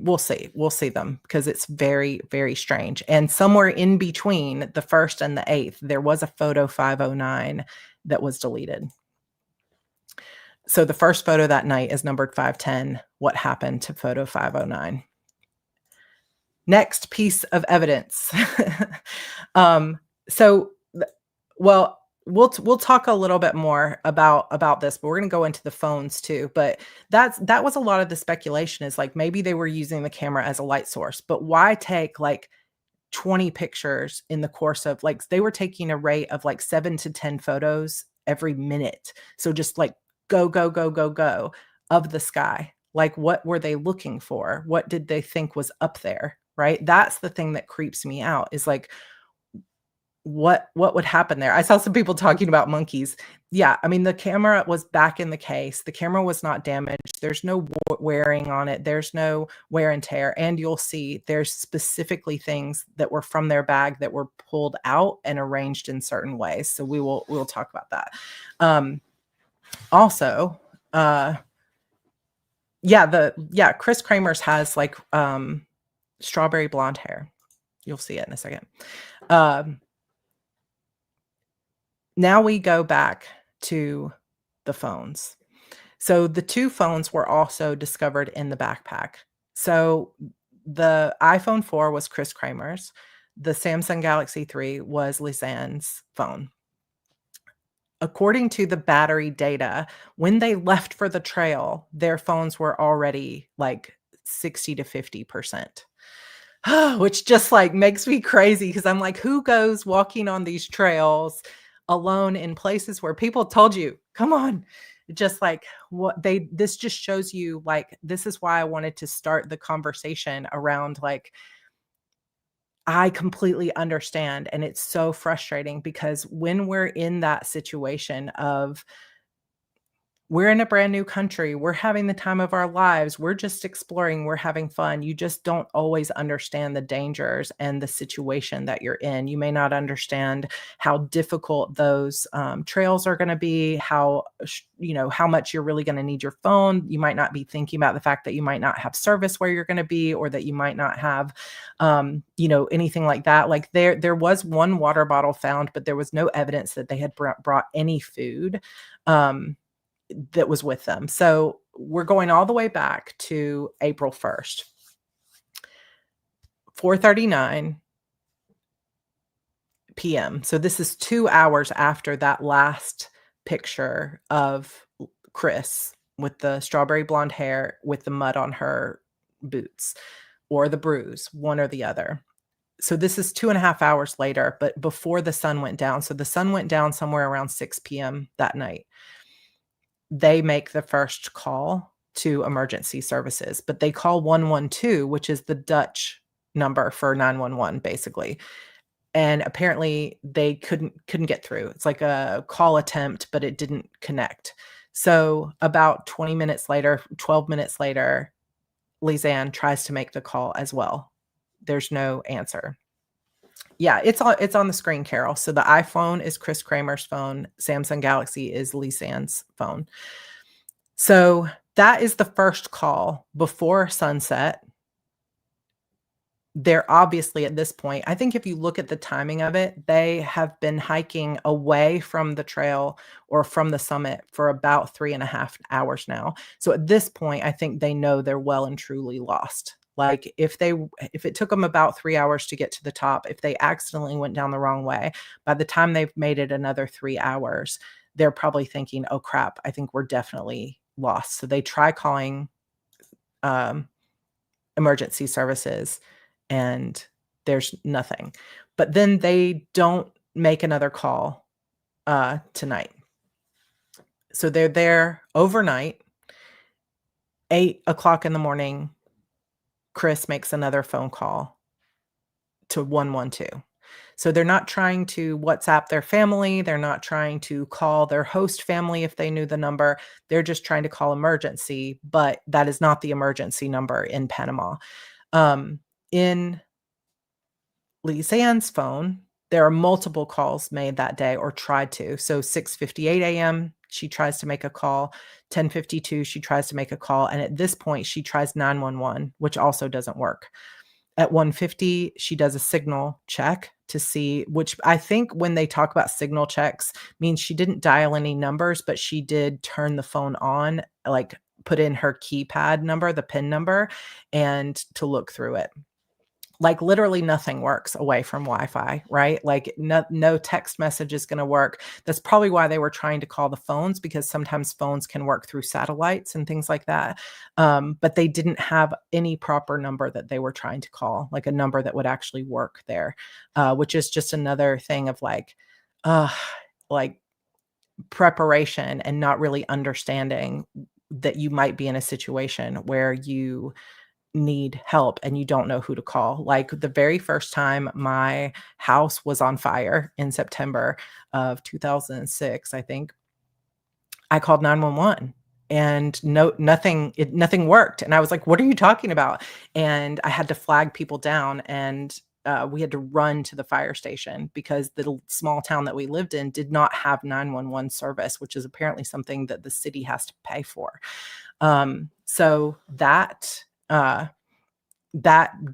we'll see them, because it's very, very strange. And somewhere in between the 1st and the 8th, there was a photo 509 that was deleted. So the first photo that night is numbered 510. What happened to photo 509? Next piece of evidence. We'll talk a little bit more about this, but we're going to go into the phones too. But that was a lot of the speculation, is like, maybe they were using the camera as a light source, but why take like 20 pictures in the course of, like, they were taking a rate of like 7 to 10 photos every minute. So just like go of the sky. Like, what were they looking for? What did they think was up there? Right? That's the thing that creeps me out, is like, what would happen there? I saw some people talking about monkeys. Yeah, I mean, the camera was back in the case. The camera was not damaged. There's no wearing on it. There's no wear and tear. And you'll see there's specifically things that were from their bag that were pulled out and arranged in certain ways. So we'll talk about that. Also, Yeah, Kris Kremers has like strawberry blonde hair. You'll see it in a second. Now we go back to the phones. So the 2 phones were also discovered in the backpack. So the iPhone 4 was Kris Kremers. The Samsung Galaxy 3 was Lisanne's phone. According to the battery data, when they left for the trail, their phones were already like 60 to 50%. Which just like makes me crazy because I'm like, who goes walking on these trails alone in places where people told you, come on? Just like this just shows you, like, this is why I wanted to start the conversation around, like, I completely understand. And it's so frustrating because when we're in that situation of, we're in a brand new country. We're having the time of our lives. We're just exploring. We're having fun. You just don't always understand the dangers and the situation that you're in. You may not understand how difficult those trails are going to be, how much you're really going to need your phone. You might not be thinking about the fact that you might not have service where you're going to be, or that you might not have, anything like that. Like there was one water bottle found, but there was no evidence that they had brought any food. That was with them. So we're going all the way back to April 1st, 4:39 p.m. So this is 2 hours after that last picture of Kris with the strawberry blonde hair with the mud on her boots, or the bruise, one or the other. So this is 2.5 hours later, but before the sun went down. So the sun went down somewhere around 6 p.m. that night. They make the first call to emergency services, but they call 112, which is the Dutch number for 911, basically. And apparently they couldn't get through. It's like a call attempt, but it didn't connect. So about 20 minutes later, 12 minutes later, Lisanne tries to make the call as well. There's no answer. Yeah, it's on the screen, Carol. So the iPhone is Kris Kremers' phone. Samsung Galaxy is Lisanne's phone. So that is the first call before sunset. They're obviously at this point, I think if you look at the timing of it, they have been hiking away from the trail or from the summit for about 3.5 hours now. So at this point, I think they know they're well and truly lost. Like if it took them about 3 hours to get to the top, if they accidentally went down the wrong way, by the time they've made it another 3 hours, they're probably thinking, oh crap, I think we're definitely lost. So they try calling emergency services and there's nothing. But then they don't make another call tonight. So they're there overnight. 8 o'clock in the morning, Kris makes another phone call to 112. So they're not trying to WhatsApp their family. They're not trying to call their host family if they knew the number. They're just trying to call emergency, but that is not the emergency number in Panama. In Lisanne's phone, there are multiple calls made that day, or tried to. So 6:58 a.m., she tries to make a call. 10:52, she tries to make a call. And at this point, she tries 911, which also doesn't work. At 1:50, she does a signal check to see, which I think when they talk about signal checks means she didn't dial any numbers, but she did turn the phone on, like put in her keypad number, the PIN number, and to look through it. Like literally nothing works away from Wi-Fi, right? Like no text message is going to work. That's probably why they were trying to call the phones, because sometimes phones can work through satellites and things like that. But they didn't have any proper number that they were trying to call, like a number that would actually work there, which is just another thing of like preparation and not really understanding that you might be in a situation where you need help and you don't know who to call. Like the very first time my house was on fire in September of 2006, I think, I called 911 and nothing worked. And I was like, what are you talking about? And I had to flag people down. And we had to run to the fire station because the small town that we lived in did not have 911 service, which is apparently something that the city has to pay for. So that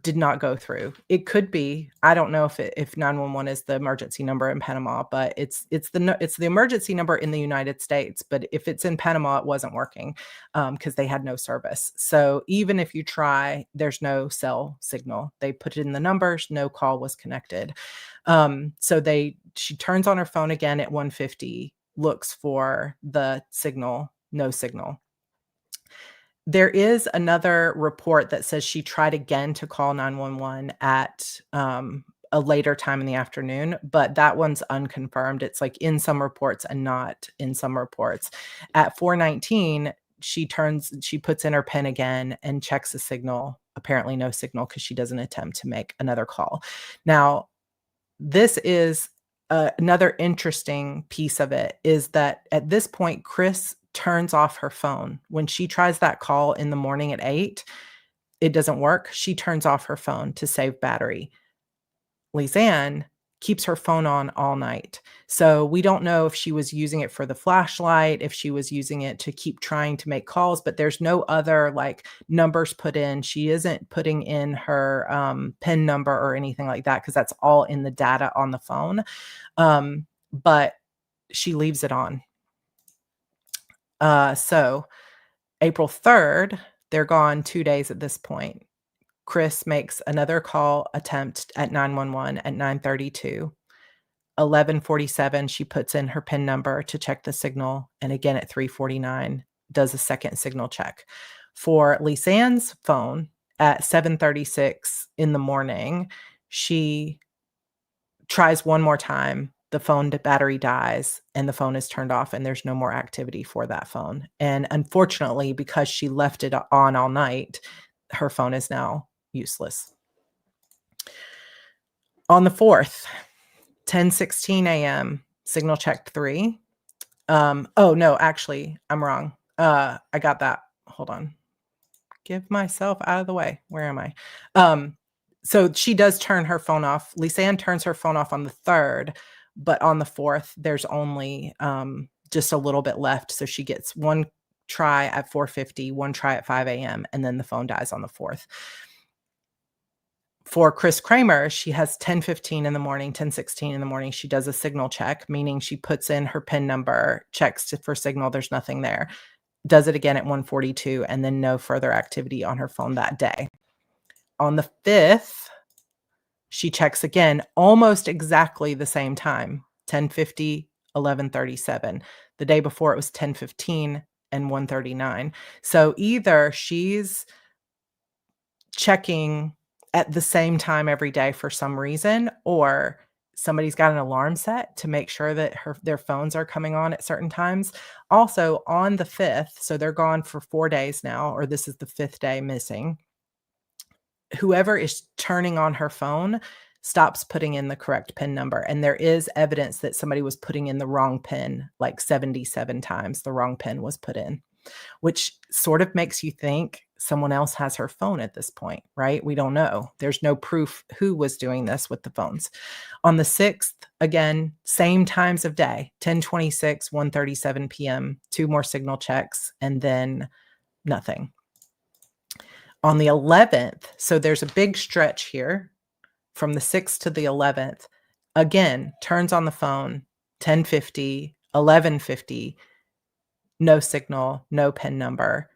did not go through. It could be, I don't know if 911 is the emergency number in Panama, but it's the emergency number in the United States. But if it's in Panama, it wasn't working because they had no service. So even if you try, there's no cell signal. They put it in the numbers, no call was connected. She turns on her phone again at 1:50, looks for the signal, no signal. There is another report that says she tried again to call 911 at a later time in the afternoon, but that one's unconfirmed. It's like in some reports and not in some reports. At 4:19, she puts in her PIN again and checks the signal. Apparently no signal because she doesn't attempt to make another call. Now, this is another interesting piece of it is that at this point, Kris turns off her phone. When she tries that call in the morning at 8, it doesn't work. She turns off her phone to save battery. Lisanne keeps her phone on all night. So we don't know if she was using it for the flashlight, if she was using it to keep trying to make calls, but there's no other like numbers put in. She isn't putting in her PIN number or anything like that because that's all in the data on the phone. But she leaves it on. So April 3rd, they're gone 2 days at this point. Kris makes another call attempt at 911 at 9:32. 11:47, she puts in her PIN number to check the signal. And again at 3:49, does a second signal check. For Lisanne's phone at 7:36 in the morning, she tries one more time. The phone battery dies and the phone is turned off and there's no more activity for that phone. And unfortunately, because she left it on all night, her phone is now useless. On the 4th, 10:16 a.m., signal checked 3. Oh, no, actually, I'm wrong. I got that. Hold on. Give myself out of the way. Where am I? So she does turn her phone off. Lisanne turns her phone off on the 3rd. But on the 4th, there's only just a little bit left. So she gets one try at 4:50, one try at 5 a.m., and then the phone dies on the 4th. For Kris Kremers, she has 10:15 in the morning, 10:16 in the morning. She does a signal check, meaning she puts in her PIN number, checks for signal. There's nothing there. Does it again at 1:42, and then no further activity on her phone that day. On the 5th, she checks again, almost exactly the same time, 10:50, 11:37. The day before it was 10:15 and 1:39. So either she's checking at the same time every day for some reason, or somebody's got an alarm set to make sure that their phones are coming on at certain times. Also on the 5th, so they're gone for 4 days now, or this is the 5th day missing. Whoever is turning on her phone stops putting in the correct PIN number. And there is evidence that somebody was putting in the wrong PIN, like 77 times the wrong PIN was put in, which sort of makes you think someone else has her phone at this point, right? We don't know. There's no proof who was doing this with the phones. On the 6th, again, same times of day, 10:26, 1:37 p.m., 2 more signal checks, and then nothing. On the 11th, so there's a big stretch here from the 6th to the 11th, again, turns on the phone, 10:50, 11:50, no signal, no PIN number,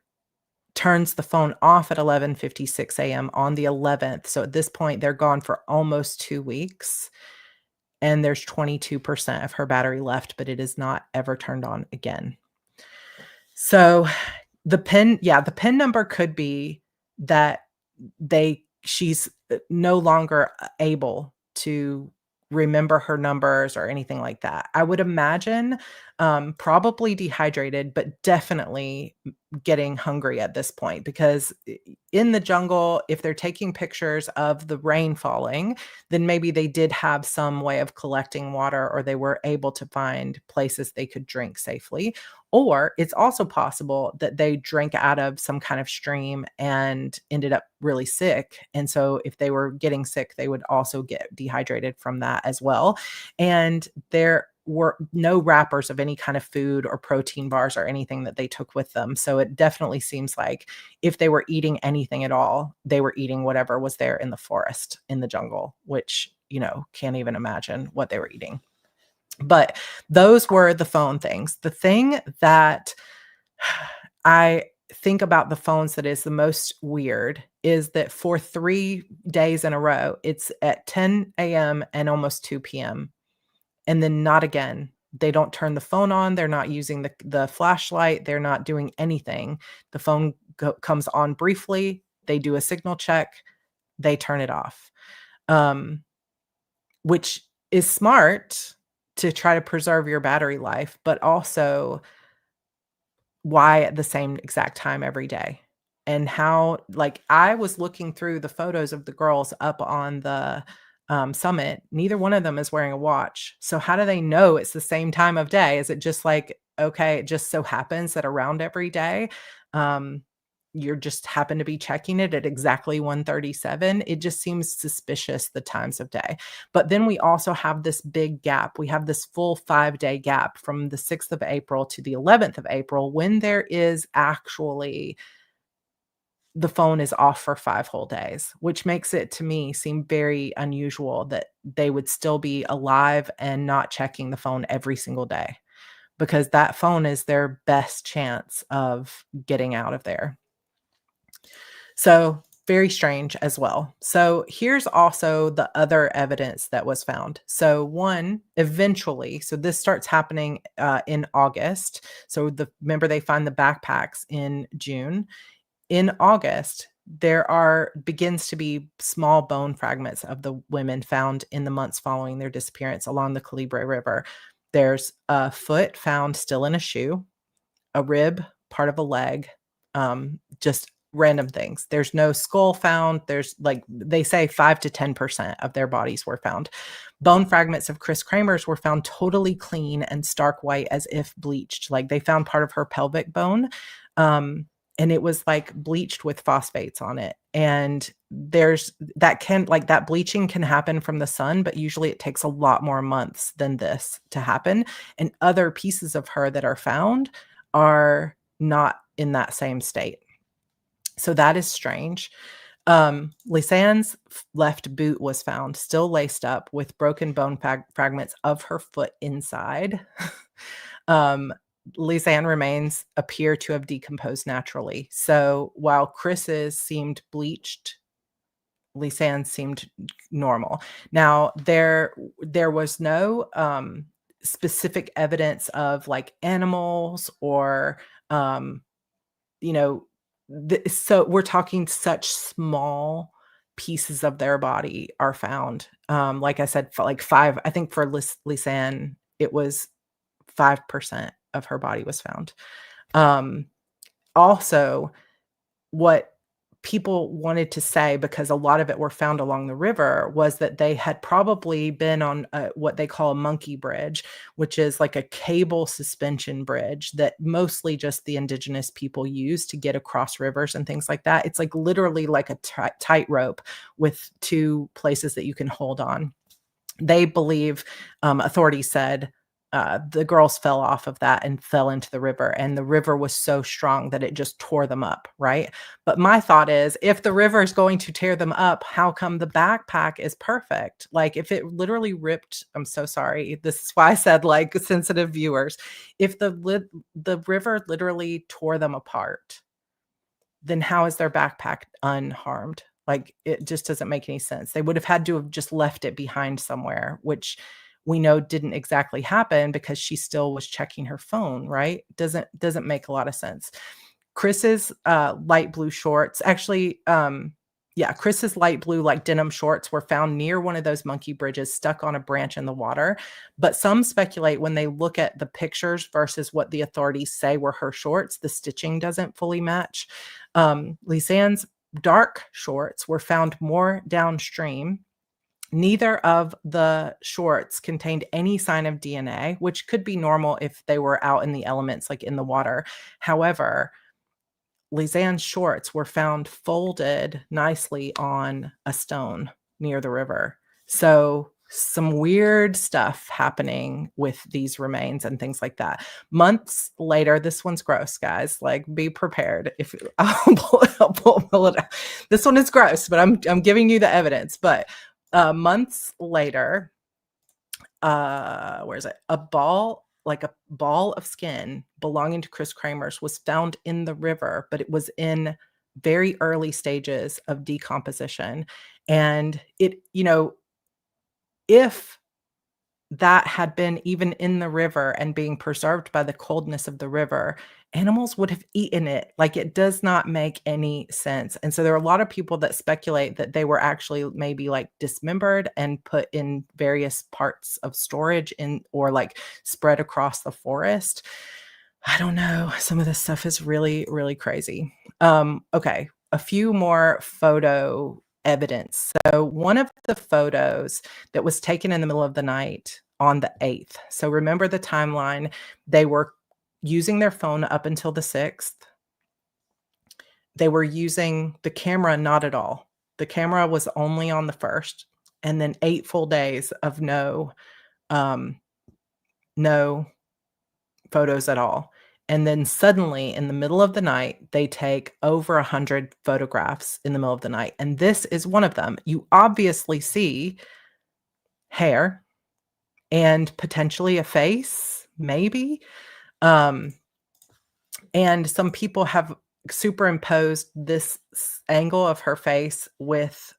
turns the phone off at 11:56 a.m. on the 11th. So at this point, they're gone for almost 2 weeks, and there's 22% of her battery left, but it is not ever turned on again. So the PIN number could be that she's no longer able to remember her numbers or anything like that. I would imagine probably dehydrated, but definitely getting hungry at this point because in the jungle, if they're taking pictures of the rain falling, then maybe they did have some way of collecting water or they were able to find places they could drink safely. Or it's also possible that they drank out of some kind of stream and ended up really sick. And so if they were getting sick, they would also get dehydrated from that as well. And there were no wrappers of any kind of food or protein bars or anything that they took with them. So it definitely seems like if they were eating anything at all, they were eating whatever was there in the forest, in the jungle, which, can't even imagine what they were eating. But those were the phone things. The thing that I think about the phones that is the most weird is that for 3 days in a row, it's at 10 a.m. and almost 2 p.m. and then not again. They don't turn the phone on. They're not using the flashlight. They're not doing anything. The phone comes on briefly. They do a signal check. They turn it off, which is smart to try to preserve your battery life, but also why at the same exact time every day? And how, like, I was looking through the photos of the girls up on the summit. Neither one of them is wearing a watch. So how do they know it's the same time of day? Is it just like, okay, it just so happens that around every day, you're just happen to be checking it at exactly 1:37? It just seems suspicious, the times of day. But then we also have this big gap. We have this full 5-day gap from the 6th of April to the 11th of April when there is actually the phone is off for 5 whole days, which makes it to me seem very unusual that they would still be alive and not checking the phone every single day, because that phone is their best chance of getting out of there. So very strange as well. So here's also the other evidence that was found. So one, eventually, so this starts happening in August. So remember they find the backpacks in June. In August, begins to be small bone fragments of the women found in the months following their disappearance along the Calibre River. There's a foot found still in a shoe, a rib, part of a leg, just random things. There's no skull found. There's, like, they say 5 to 10% of their bodies were found. Bone fragments of Kris Kremers were found totally clean and stark white as if bleached. Like, they found part of her pelvic bone, and it was like bleached with phosphates on it. And that bleaching can happen from the sun, but usually it takes a lot more months than this to happen. And other pieces of her that are found are not in that same state. So that is strange. Lisanne's left boot was found still laced up with broken bone fragments of her foot inside. Lisanne remains appear to have decomposed naturally. So while Kris's seemed bleached, Lisanne seemed normal. Now there was no specific evidence of like animals or so we're talking such small pieces of their body are found. Like I said, for like 5, I think for Lisanne, it was 5% of her body was found. Also, what people wanted to say, because a lot of it were found along the river, was that they had probably been on what they call a monkey bridge, which is like a cable suspension bridge that mostly just the indigenous people use to get across rivers and things like that. It's like literally like a tightrope with 2 places that you can hold on. They believe, authorities said, the girls fell off of that and fell into the river, and the river was so strong that it just tore them up, right? But my thought is, if the river is going to tear them up, how come the backpack is perfect? Like, if it literally ripped, I'm so sorry. This is why I said, like, sensitive viewers. If the river literally tore them apart, then how is their backpack unharmed? Like, it just doesn't make any sense. They would have had to have just left it behind somewhere, which we know didn't exactly happen because she still was checking her phone, right? Doesn't make a lot of sense. Kris's light blue shorts, actually, Yeah, Chris's light blue, like denim shorts were found near one of those monkey bridges stuck on a branch in the water. But some speculate when they look at the pictures versus what the authorities say were her shorts, the stitching doesn't fully match. Lisanne's dark shorts were found more downstream. Neither of the shorts contained any sign of DNA, which could be normal if they were out in the elements, like in the water. However, Lisanne's shorts were found folded nicely on a stone near the river. So some weird stuff happening with these remains and things like that. Months later, this one's gross, guys. Like, be prepared. If I'll pull it out. This one is gross, but I'm giving you the evidence. But months later, where is it? A ball of skin belonging to Kris Kremers was found in the river, but it was in very early stages of decomposition. And it, if that had been even in the river and being preserved by the coldness of the river, animals would have eaten it. Like, it does not make any sense. And so there are a lot of people that speculate that they were actually maybe like dismembered and put in various parts of storage or like spread across the forest. I don't know. Some of this stuff is really, really crazy. Okay. A few more photo evidence. So one of the photos that was taken in the middle of the night on the 8th. So remember the timeline. They were using their phone up until the 6th. They were using the camera not at all. The camera was only on the 1st, and then 8 full days of no photos at all. And then suddenly in the middle of the night, they take over 100 photographs in the middle of the night. And this is one of them. You obviously see hair and potentially a face, maybe. And some people have superimposed this angle of her face with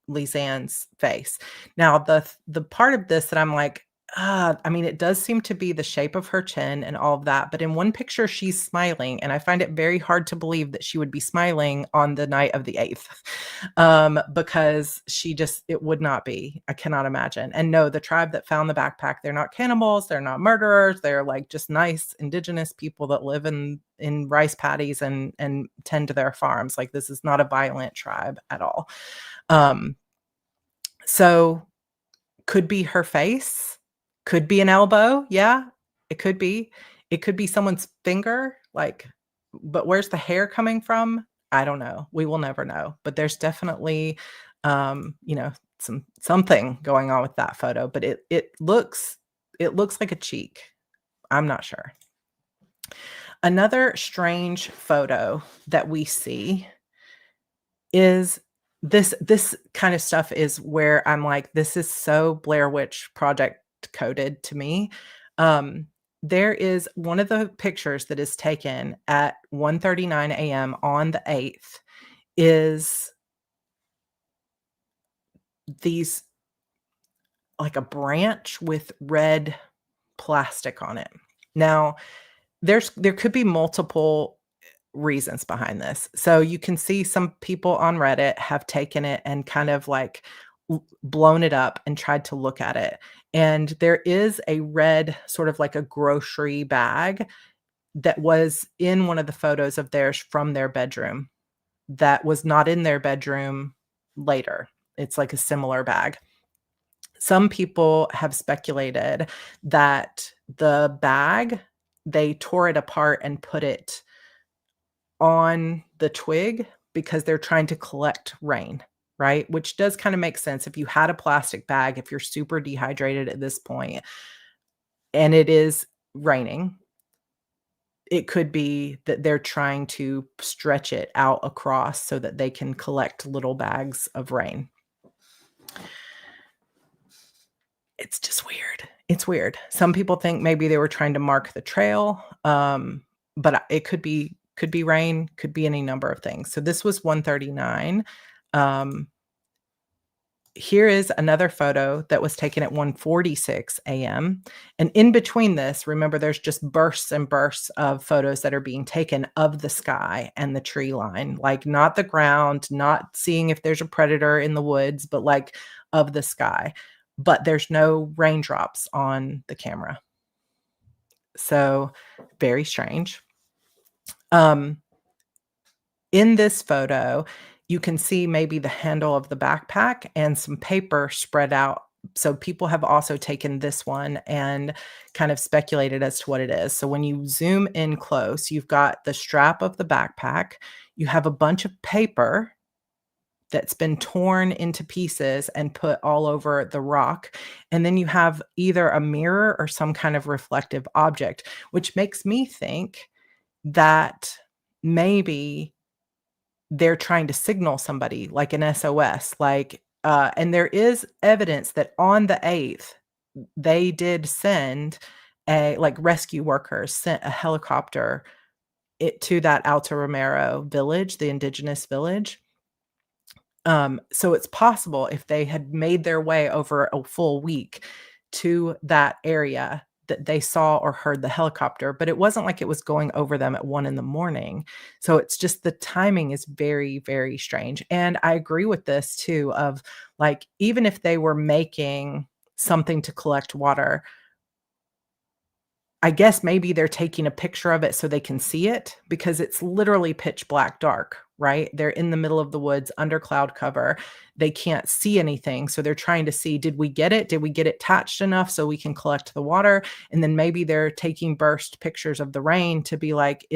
Lisanne's face. Now, the part of this that I'm like, I mean, it does seem to be the shape of her chin and all of that, but in one picture, she's smiling, and I find it very hard to believe that she would be smiling on the night of the 8th, because it would not be. I cannot imagine. And no, the tribe that found the backpack, they're not cannibals, they're not murderers, they're like just nice indigenous people that live in rice paddies and tend to their farms. Like, this is not a violent tribe at all. So could be her face. Could be an elbow. Yeah, it could be. It could be someone's finger. Like, but where's the hair coming from? I don't know. We will never know. But there's definitely, something going on with that photo. But it looks like a cheek. I'm not sure. Another strange photo that we see is this kind of stuff is where I'm like, this is so Blair Witch Project coded to me. There is one of the pictures that is taken at 1:39 a.m. on the 8th is these, like a branch with red plastic on it. Now, there could be multiple reasons behind this. So you can see some people on Reddit have taken it and kind of like blown it up and tried to look at it. And there is a red, sort of like a grocery bag that was in one of the photos of theirs from their bedroom that was not in their bedroom later. It's like a similar bag. Some people have speculated that the bag, they tore it apart and put it on the twig because they're trying to collect rain, right? Which does kind of make sense. If you had a plastic bag, if you're super dehydrated at this point and it is raining, it could be that they're trying to stretch it out across so that they can collect little bags of rain. It's just weird. It's weird. Some people think maybe they were trying to mark the trail, but it could be rain, could be any number of things. So this was 1:39. here is another photo that was taken at 1:46 a.m. And in between this, remember, there's just bursts and bursts of photos that are being taken of the sky and the tree line, like not the ground, not seeing if there's a predator in the woods, but like of the sky. But there's no raindrops on the camera. So very strange. In this photo, you can see maybe the handle of the backpack and some paper spread out. So people have also taken this one and kind of speculated as to what it is. So when you zoom in close, you've got the strap of the backpack. You have a bunch of paper that's been torn into pieces and put all over the rock. And then you have either a mirror or some kind of reflective object, which makes me think that maybe they're trying to signal somebody like an SOS, like, and there is evidence that on the 8th, they did send like rescue workers sent a helicopter to that Alto Romero village, the indigenous village. So it's possible if they had made their way over a full week to that area that they saw or heard the helicopter, but it wasn't like it was going over them at 1 a.m. So it's just the timing is very, very strange. And I agree with this too, of like, even if they were making something to collect water, I guess maybe they're taking a picture of it so they can see it, because it's literally pitch black dark, right? They're in the middle of the woods under cloud cover. They can't see anything. So they're trying to see, did we get it? Did we get it attached enough so we can collect the water? And then maybe they're taking burst pictures of the rain to be like,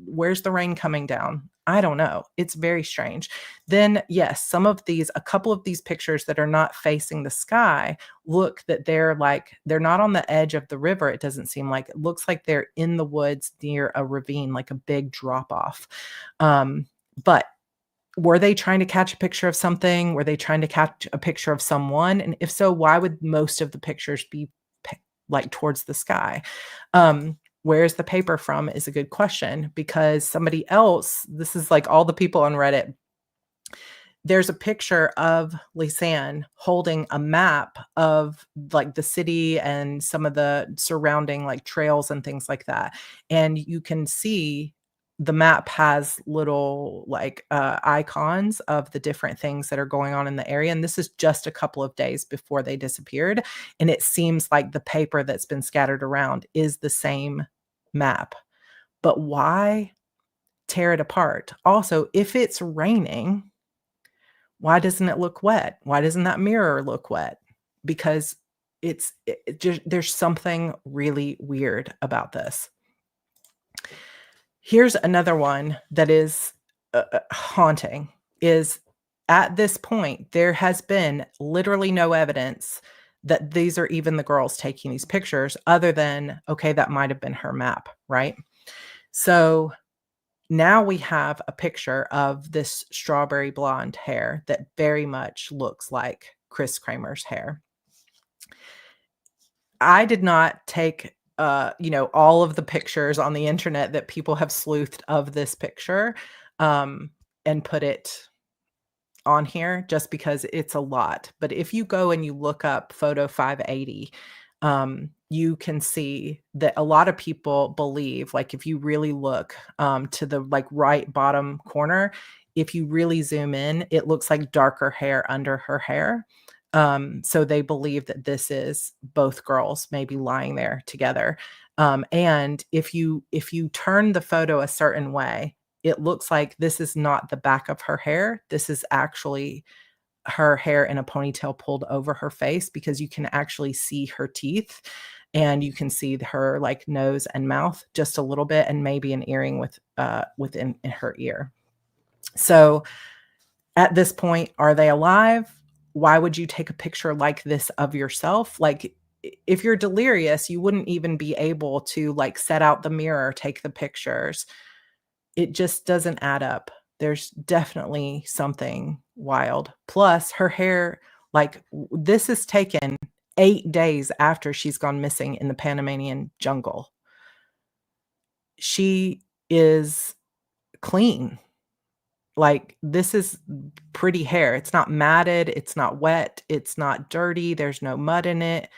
where's the rain coming down? I don't know. It's very strange. Then, yes, a couple of these pictures that are not facing the sky look that they're not on the edge of the river. It doesn't seem like. It looks like they're in the woods near a ravine, like a big drop off. But were they trying to catch a picture of something? Were they trying to catch a picture of someone? And if so, why would most of the pictures be like towards the sky? Where's the paper from is a good question, because somebody else, this is like all the people on Reddit, there's a picture of Lisanne holding a map of like the city and some of the surrounding like trails and things like that. And you can see the map has little like icons of the different things that are going on in the area. And this is just a couple of days before they disappeared. And it seems like the paper that's been scattered around is the same map. But why tear it apart? Also, if it's raining, why doesn't it look wet? Why doesn't that mirror look wet? Because there's something really weird about this. Here's another one that is haunting, is at this point, there has been literally no evidence that these are even the girls taking these pictures, other than, okay, that might have been her map, right? So now we have a picture of this strawberry blonde hair that very much looks like Kris Kremers' hair. I did not take all of the pictures on the internet that people have sleuthed of this picture, and put it on here just because it's a lot. But if you go and you look up photo 580, you can see that a lot of people believe, like if you really look to the like right bottom corner, if you really zoom in, it looks like darker hair under her hair. So they believe that this is both girls maybe lying there together. And if you turn the photo a certain way, it looks like this is not the back of her hair. This is actually her hair in a ponytail pulled over her face, because you can actually see her teeth and you can see her like nose and mouth just a little bit, and maybe an earring within her ear. So at this point, are they alive? Why would you take a picture like this of yourself? Like, if you're delirious, you wouldn't even be able to like set out the mirror, take the pictures. It just doesn't add up. There's definitely something wild. Plus, her hair, like this is taken 8 days after she's gone missing in the Panamanian jungle. She is clean. Like, this is pretty hair. It's not matted, it's not wet, it's not dirty, there's no mud in it.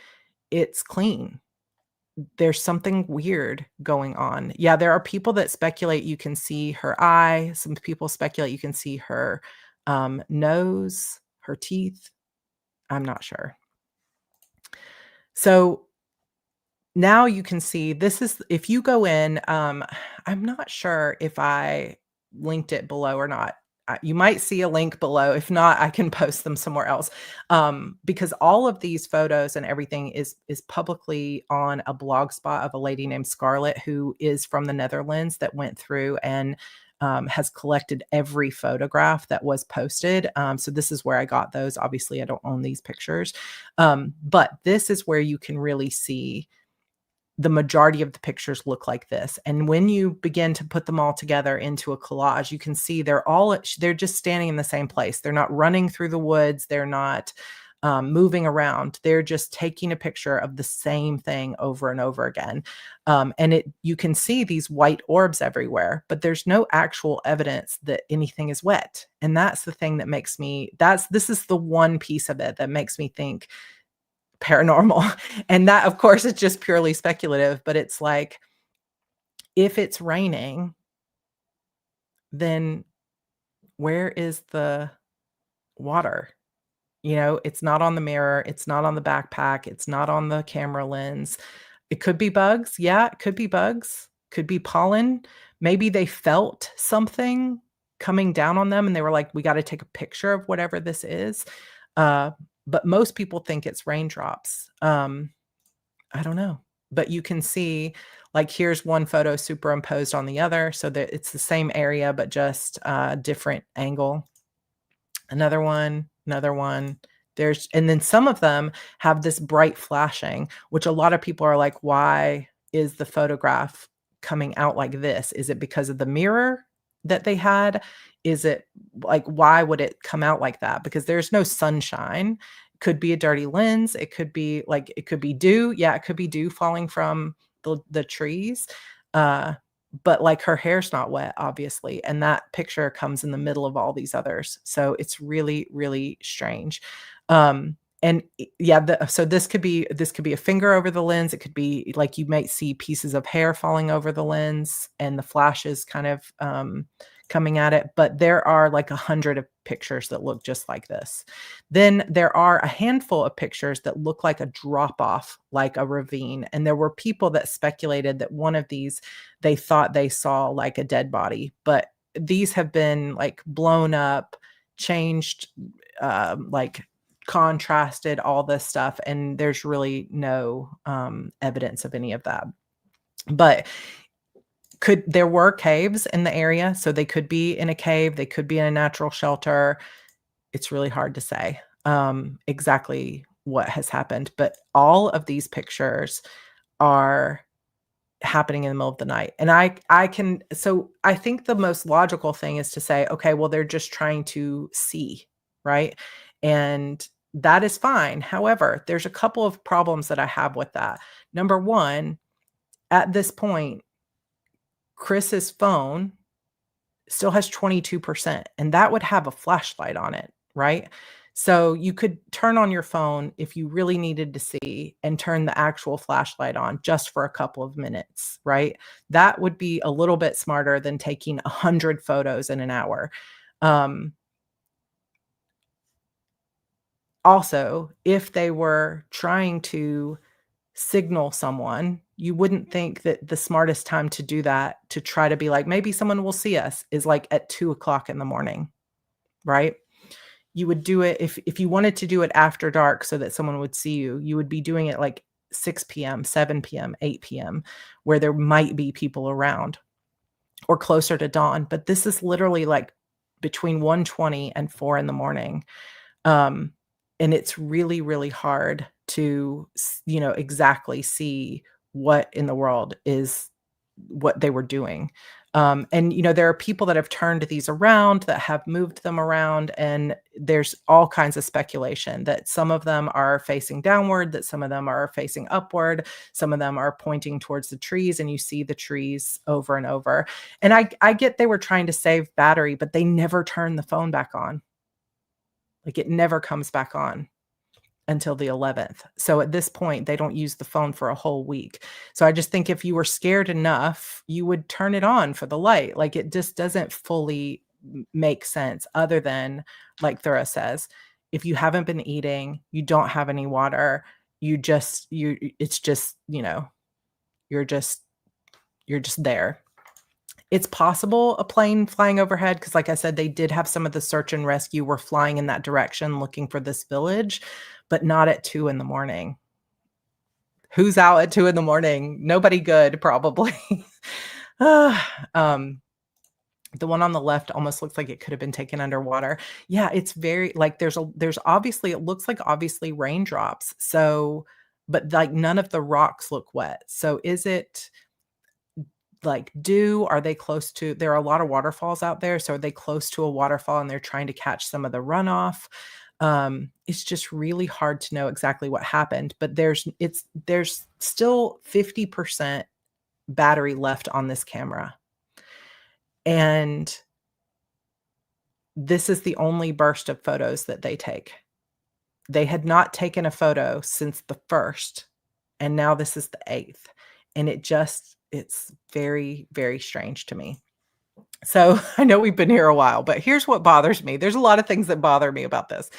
It's clean. There's something weird going on. Yeah, there are people that speculate you can see her eye. Some people speculate you can see her, nose, her teeth. I'm not sure. So now you can see this is if you go in, I'm not sure if I linked it below or not. You might see a link below. If not, I can post them somewhere else. Because all of these photos and everything is publicly on a blog spot of a lady named Scarlett, who is from the Netherlands, that went through and has collected every photograph that was posted. So this is where I got those. Obviously, I don't own these pictures. But this is where you can really see the majority of the pictures look like this. And when you begin to put them all together into a collage, you can see they're just standing in the same place. They're not running through the woods. They're not moving around. They're just taking a picture of the same thing over and over again. And you can see these white orbs everywhere, but there's no actual evidence that anything is wet. And that's the thing that makes this is the one piece of it that makes me think paranormal. And that, of course, is just purely speculative, but it's like, if it's raining, then where is the water? It's not on the mirror, it's not on the backpack, it's not on the camera lens. It could be bugs. Yeah, it could be bugs. Could be pollen. Maybe they felt something coming down on them and they were like, we got to take a picture of whatever this is. But most people think it's raindrops. I don't know. But you can see, like, here's one photo superimposed on the other so that it's the same area, but just a different angle. Another one, another one. And then some of them have this bright flashing, which a lot of people are like, why is the photograph coming out like this? Is it because of the mirror that they had? Is it like, why would it come out like that? Because there's no sunshine. It could be a dirty lens. It could be dew. Yeah, it could be dew falling from the trees. But like, her hair's not wet, obviously. And that picture comes in the middle of all these others. So it's really, really strange. So this could be a finger over the lens. It could be like, you might see pieces of hair falling over the lens and the flashes kind of coming at it. But there are like 100 of pictures that look just like this. Then there are a handful of pictures that look like a drop off, like a ravine. And there were people that speculated that one of these, they thought they saw like a dead body, but these have been like blown up, changed, like contrasted, all this stuff. And there's really no evidence of any of that. But there were caves in the area, so they could be in a cave, they could be in a natural shelter. It's really hard to say exactly what has happened, but all of these pictures are happening in the middle of the night. And I think the most logical thing is to say, okay, well, they're just trying to see, right? And that is fine. However, there's a couple of problems that I have with that. Number one, at this point, Kris's phone still has 22%, and that would have a flashlight on it, right? So you could turn on your phone if you really needed to see and turn the actual flashlight on just for a couple of minutes, right? That would be a little bit smarter than taking 100 photos in an hour. Also, if they were trying to signal someone, you wouldn't think that the smartest time to do that, to try to be like, maybe someone will see us, is like at 2:00 in the morning, right? You would do it if you wanted to do it after dark so that someone would see you, you would be doing it like 6 p.m., 7 p.m., 8 p.m., where there might be people around, or closer to dawn. But this is literally like between 1:20 and 4 in the morning. And it's really, really hard to, exactly see what in the world is what they were doing. And, there are people that have turned these around, that have moved them around, and there's all kinds of speculation that some of them are facing downward, that some of them are facing upward, some of them are pointing towards the trees, and you see the trees over and over. And I get they were trying to save battery, but they never turn the phone back on. Like, it never comes back on until the 11th. So at this point, they don't use the phone for a whole week. So I just think if you were scared enough, you would turn it on for the light. Like, it just doesn't fully make sense, other than, like Thura says, if you haven't been eating, you don't have any water, it's just, you're just there. It's possible a plane flying overhead, because like I said, they did have some of the search and rescue were flying in that direction looking for this village, but not at 2 a.m. Who's out at 2 a.m? Nobody good, probably. The one on the left almost looks like it could have been taken underwater. Yeah, it's very, like, there's obviously, it looks like obviously raindrops. So, but like none of the rocks look wet. So is it like dew? Are they close to, there are a lot of waterfalls out there. So are they close to a waterfall and they're trying to catch some of the runoff? It's just really hard to know exactly what happened, but there's still 50% battery left on this camera. And this is the only burst of photos that they take. They had not taken a photo since the 1st, and now this is the 8th. And it's very, very strange to me. So I know we've been here a while, but here's what bothers me. There's a lot of things that bother me about this.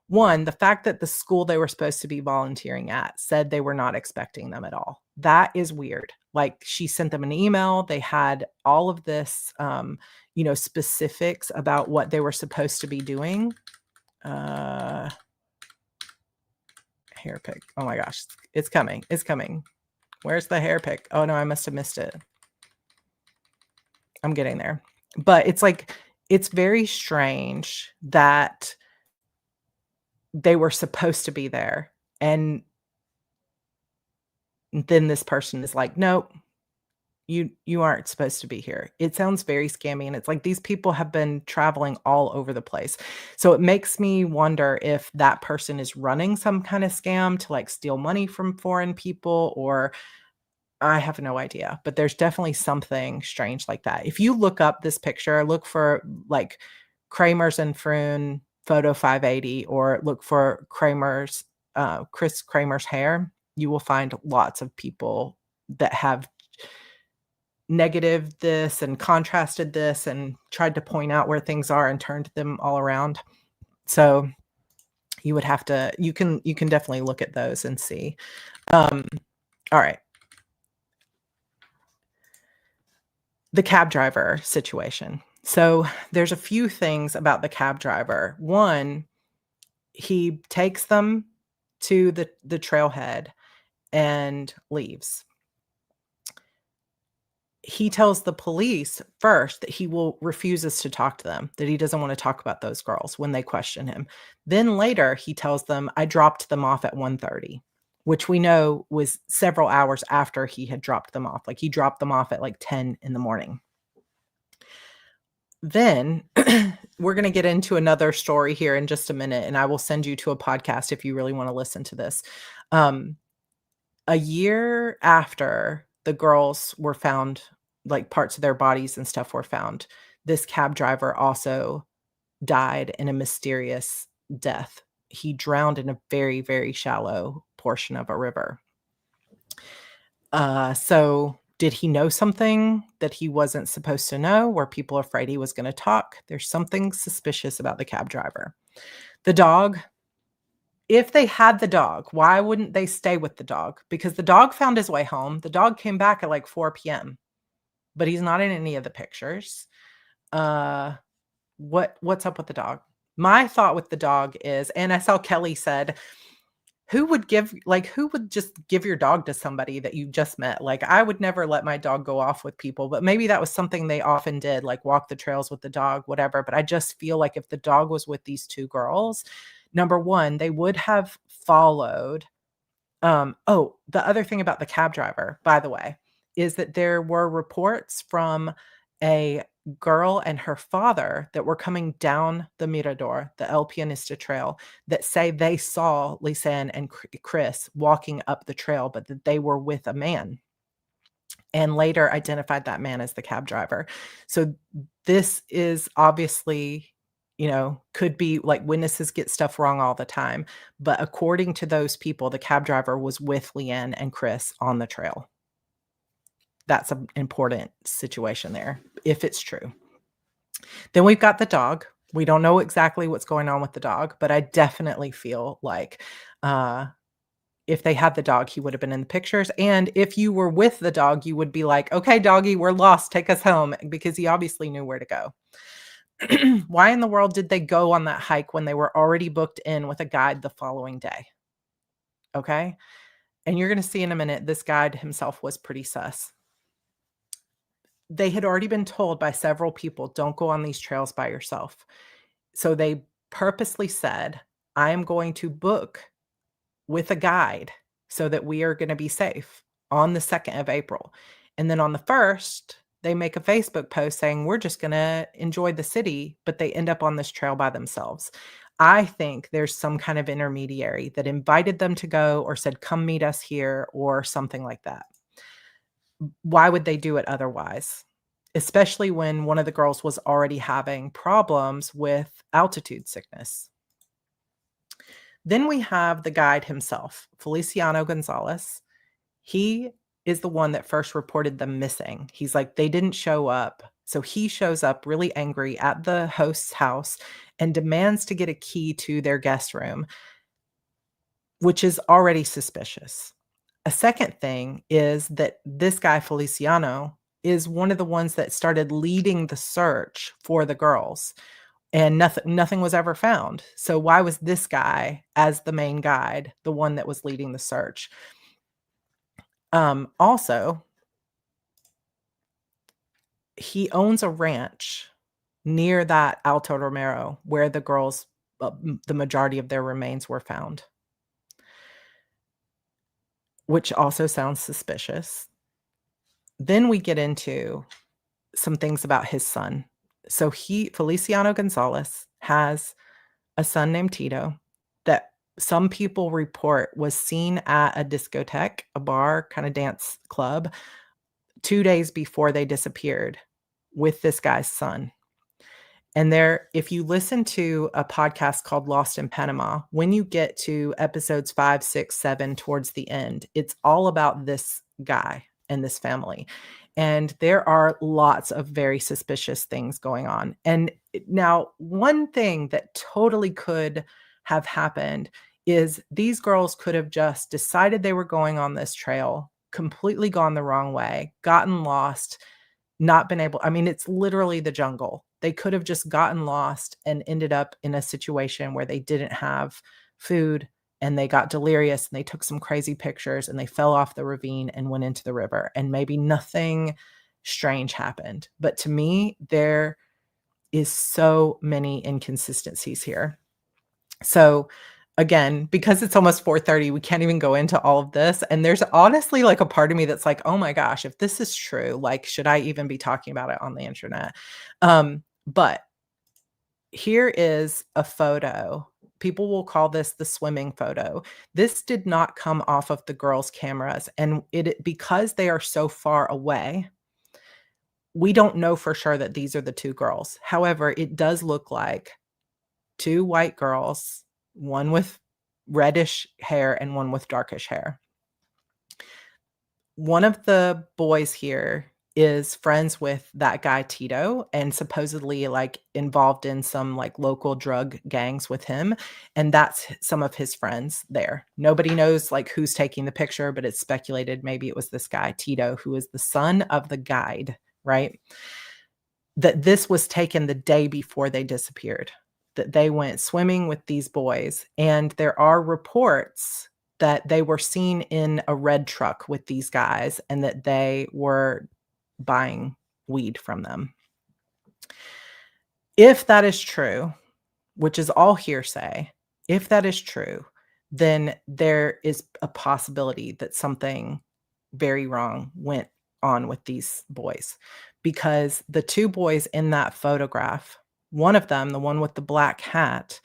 One, the fact that the school they were supposed to be volunteering at said they were not expecting them at all. That is weird. Like, she sent them an email. They had all of this, specifics about what they were supposed to be doing. Hair pick. Oh my gosh. It's coming. It's coming. Where's the hair pick? Oh no, I must have missed it. I'm getting there. But it's like, it's very strange that they were supposed to be there, and then this person is like, nope, you aren't supposed to be here. It sounds very scammy, and it's like these people have been traveling all over the place. So it makes me wonder if that person is running some kind of scam to like steal money from foreign people, or I have no idea, but there's definitely something strange like that. If you look up this picture, look for like Kremers and Froon photo 580, or look for Kremers, Kris Kremers hair, you will find lots of people that have negative this and contrasted this and tried to point out where things are and turned them all around. So you would have to, you can definitely look at those and see. All right. The cab driver situation. So there's a few things about the cab driver. One, he takes them to the trailhead and leaves. He tells the police first that he refuses to talk to them, that he doesn't want to talk about those girls when they question him. Then later he tells them, I dropped them off at 1:30, which we know was several hours after he had dropped them off. Like, he dropped them off at like 10 a.m. Then we're going to get into another story here in just a minute, and I will send you to a podcast if you really want to listen to this. A year after the girls were found, like parts of their bodies and stuff were found, this cab driver also died in a mysterious death. He drowned in a very, very shallow portion of a river. So did he know something that he wasn't supposed to know? Were people afraid he was going to talk? There's something suspicious about the cab driver. The dog, if they had the dog, why wouldn't they stay with the dog? Because the dog found his way home. The dog came back at like 4 p.m., but he's not in any of the pictures. What's up with the dog? My thought with the dog is, and I saw Kelly said, who would just give your dog to somebody that you just met? Like, I would never let my dog go off with people, but maybe that was something they often did, like walk the trails with the dog, whatever. But I just feel like if the dog was with these two girls, number one, they would have followed. The other thing about the cab driver, by the way, is that there were reports from a girl and her father that were coming down the Mirador, the El Pianista Trail, that say they saw Lisanne and Kris walking up the trail, but that they were with a man, and later identified that man as the cab driver. So this is obviously, could be like witnesses get stuff wrong all the time. But according to those people, the cab driver was with Leanne and Kris on the trail. That's an important situation there, if it's true. Then we've got the dog. We don't know exactly what's going on with the dog, but I definitely feel like if they had the dog, he would have been in the pictures. And if you were with the dog, you would be like, okay, doggy, we're lost. Take us home, because he obviously knew where to go. Why in the world did they go on that hike when they were already booked in with a guide the following day? Okay. And you're going to see in a minute, this guide himself was pretty sus. They had already been told by several people, don't go on these trails by yourself. So they purposely said, I am going to book with a guide so that we are going to be safe on the 2nd of April. And then on the 1st, they make a Facebook post saying, we're just going to enjoy the city, but they end up on this trail by themselves. I think there's some kind of intermediary that invited them to go or said, come meet us here, or something like that. Why would they do it otherwise? Especially when one of the girls was already having problems with altitude sickness. Then we have the guide himself, Feliciano Gonzalez. He is the one that first reported them missing. He's like, they didn't show up. So he shows up really angry at the host's house and demands to get a key to their guest room, which is already suspicious. A second thing is that this guy, Feliciano, is one of the ones that started leading the search for the girls, and nothing was ever found. So why was this guy, as the main guide, the one that was leading the search? Also, he owns a ranch near that Alto Romero where the girls, the majority of their remains were found, which also sounds suspicious. Then we get into some things about his son. So Feliciano Gonzalez, has a son named Tito that some people report was seen at a discotheque, a bar, kind of dance club, 2 days before they disappeared with this guy's son. And if you listen to a podcast called Lost in Panama, when you get to episodes 5, 6, 7 towards the end, it's all about this guy and this family. And there are lots of very suspicious things going on. And now, one thing that totally could have happened is these girls could have just decided they were going on this trail, completely gone the wrong way, gotten lost, not been able, it's literally the jungle. They could have just gotten lost and ended up in a situation where they didn't have food, and they got delirious, and they took some crazy pictures, and they fell off the ravine and went into the river, and maybe nothing strange happened. But to me, there is so many inconsistencies here. So again, because it's almost 4:30, we can't even go into all of this. And there's honestly like a part of me that's like, oh my gosh, if this is true, like, should I even be talking about it on the internet? But here is a photo. People will call this the swimming photo. This did not come off of the girls' cameras. And because they are so far away, we don't know for sure that these are the two girls. However, it does look like two white girls, one with reddish hair and one with darkish hair. One of the boys here is friends with that guy Tito, and supposedly like involved in some like local drug gangs with him. And that's some of his friends there. Nobody knows like who's taking the picture, but it's speculated maybe it was this guy Tito, who is the son of the guide, right? That this was taken the day before they disappeared, that they went swimming with these boys. And there are reports that they were seen in a red truck with these guys, and that they were buying weed from them. If that is true, which is all hearsay, if that is true, then there is a possibility that something very wrong went on with these boys, because the two boys in that photograph, one of them, the one with the black hat,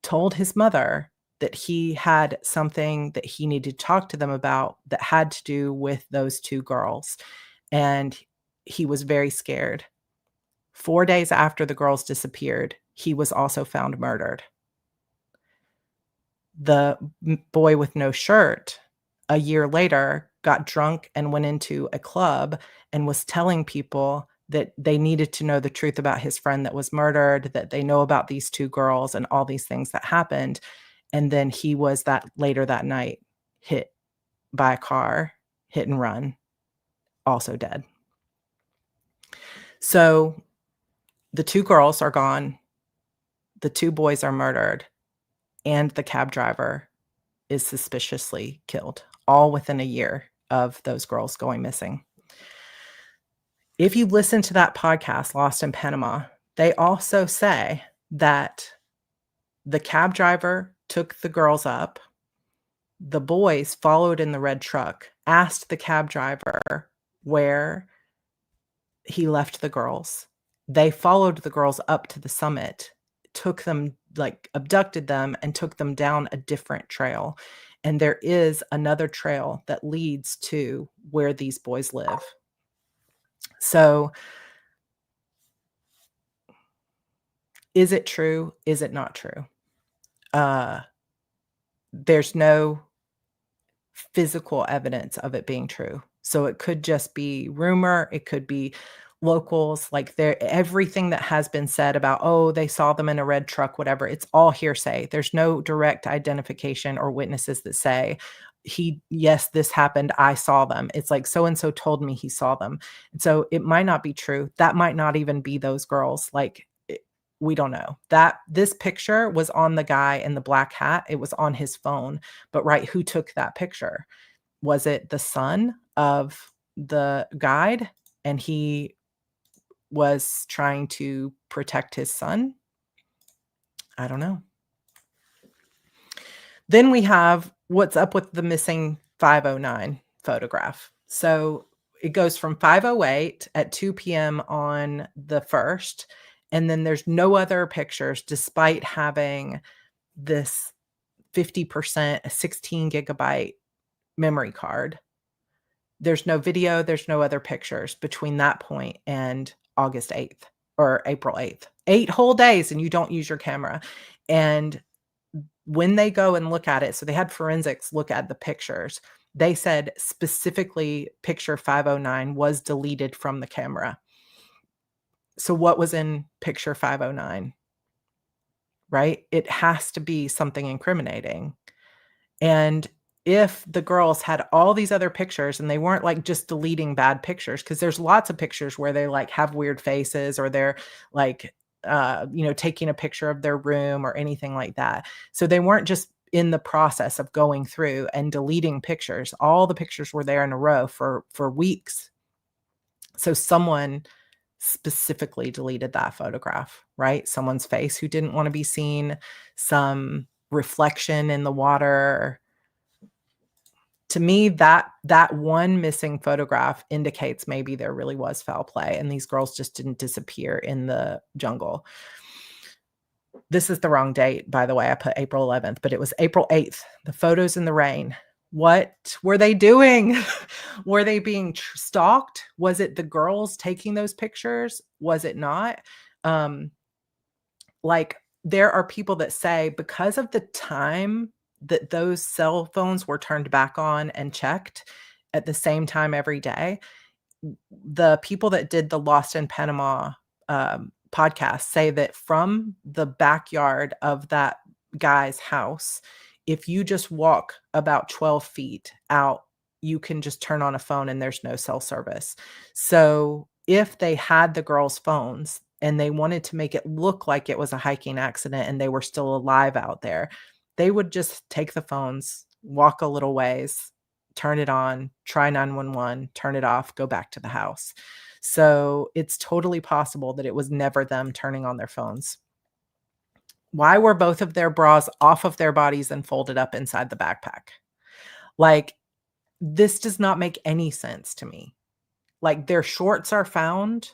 told his mother that he had something that he needed to talk to them about that had to do with those two girls, and he was very scared. 4 days after the girls disappeared, he was also found murdered. The boy with no shirt, a year later, got drunk and went into a club and was telling people that they needed to know the truth about his friend that was murdered, that they know about these two girls and all these things that happened. And then he was later that night hit by a car, hit and run, also dead. So the two girls are gone. The two boys are murdered. And the cab driver is suspiciously killed, all within a year of those girls going missing. If you listen to that podcast, Lost in Panama, they also say that the cab driver took the girls up. The boys followed in the red truck, asked the cab driver where he left the girls. They followed the girls up to the summit, took them, abducted them and took them down a different trail. And there is another trail that leads to where these boys live. So is it true? Is it not true? There's no physical evidence of it being true. So it could just be rumor. It could be locals, everything that has been said about, oh, they saw them in a red truck, whatever. It's all hearsay. There's no direct identification or witnesses that say, yes, this happened. I saw them. It's like so-and-so told me he saw them. And so it might not be true. That might not even be those girls. We don't know. This picture was on the guy in the black hat. It was on his phone. But who took that picture? Was it the son of the guide? And he was trying to protect his son? I don't know. Then we have what's up with the missing 509 photograph. So it goes from 5:08 at 2 p.m. on the 1st. And then there's no other pictures, despite having this 50%, a 16 gigabyte memory card. There's no video. There's no other pictures between that point and August 8th or April 8th. 8 whole days and you don't use your camera. And when they go and look at it, so they had forensics look at the pictures. They said specifically picture 509 was deleted from the camera. So what was in picture 509, right? It has to be something incriminating. And if the girls had all these other pictures and they weren't just deleting bad pictures, because there's lots of pictures where they have weird faces or they're taking a picture of their room or anything like that. So they weren't just in the process of going through and deleting pictures. All the pictures were there in a row for weeks. So someone specifically deleted that photograph, right? Someone's face who didn't want to be seen, some reflection in the water. To me, that one missing photograph indicates maybe there really was foul play and these girls just didn't disappear in the jungle. This is the wrong date, by the way. I put April 11th, but it was April 8th. The photos in the rain. What were they doing? Were they being stalked? Was it the girls taking those pictures? Was it not? There are people that say because of the time that those cell phones were turned back on and checked at the same time every day, the people that did the Lost in Panama podcast say that from the backyard of that guy's house, if you just walk about 12 feet out, you can just turn on a phone and there's no cell service. So if they had the girls' phones and they wanted to make it look like it was a hiking accident and they were still alive out there, they would just take the phones, walk a little ways, turn it on, try 911, turn it off, go back to the house. So it's totally possible that it was never them turning on their phones. Why were both of their bras off of their bodies and folded up inside the backpack? This does not make any sense to me. Like their shorts are found,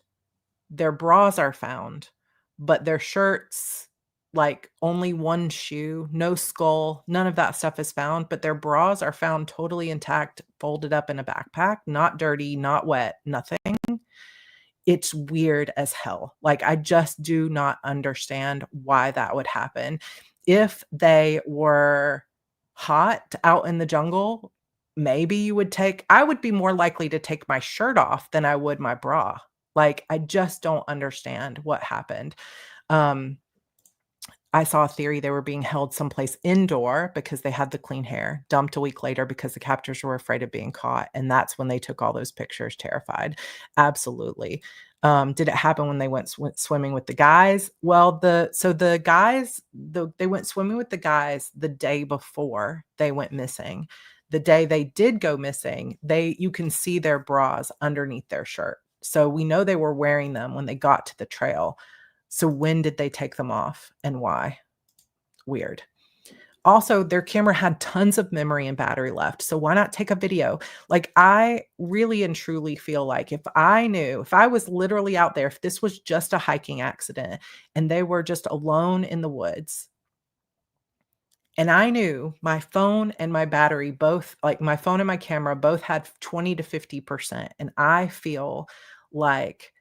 their bras are found, but their shirts, like only one shoe, no skull, none of that stuff is found, but their bras are found totally intact, folded up in a backpack, not dirty, not wet, nothing. It's weird as hell. Like, I just do not understand why that would happen. If they were hot out in the jungle, maybe I would be more likely to take my shirt off than I would my bra. Like, I just don't understand what happened. Um, I saw a theory they were being held someplace indoor because they had the clean hair, dumped a week later because the captors were afraid of being caught, and that's when they took all those pictures, terrified. Absolutely. Did it happen when they went swimming with the guys? Well, the guys, they went swimming with the guys the day before they went missing. The day they did go missing, you can see their bras underneath their shirt. So we know they were wearing them when they got to the trail. So when did they take them off and why? Weird. Also, their camera had tons of memory and battery left. So why not take a video? Like, I really and truly feel like if I was literally out there, if this was just a hiking accident and they were just alone in the woods, and I knew my phone and my battery both, like my phone and my camera both had 20 to 50%. And I feel like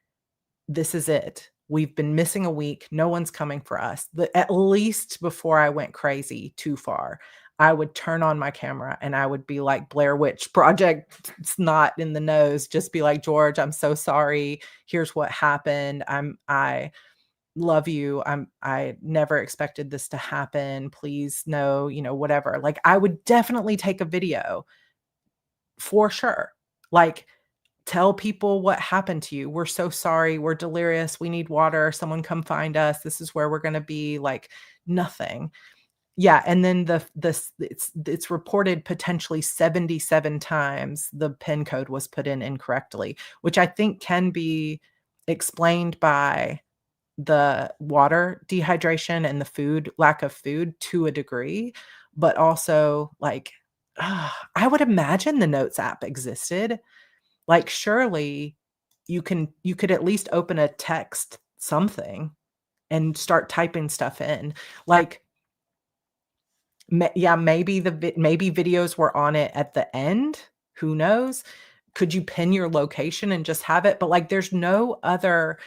this is it. We've been missing a week. No one's coming for us. At least before I went crazy too far, I would turn on my camera and I would be like Blair Witch Project snot in the nose, just be like, George, I'm so sorry. Here's what happened. I love you. I never expected this to happen. Please no, whatever. Like, I would definitely take a video for sure. Like, tell people what happened to you. We're so sorry. We're delirious. We need water. Someone come find us. This is where we're going to be. Like, nothing. Yeah, and then it's reported potentially 77 times the PIN code was put in incorrectly, which I think can be explained by the water dehydration and the lack of food to a degree, but also like, I would imagine the Notes app existed. Like, surely you could at least open a text something and start typing stuff in. Like, maybe maybe videos were on it at the end. Who knows? Could you pin your location and just have it? But like, there's no other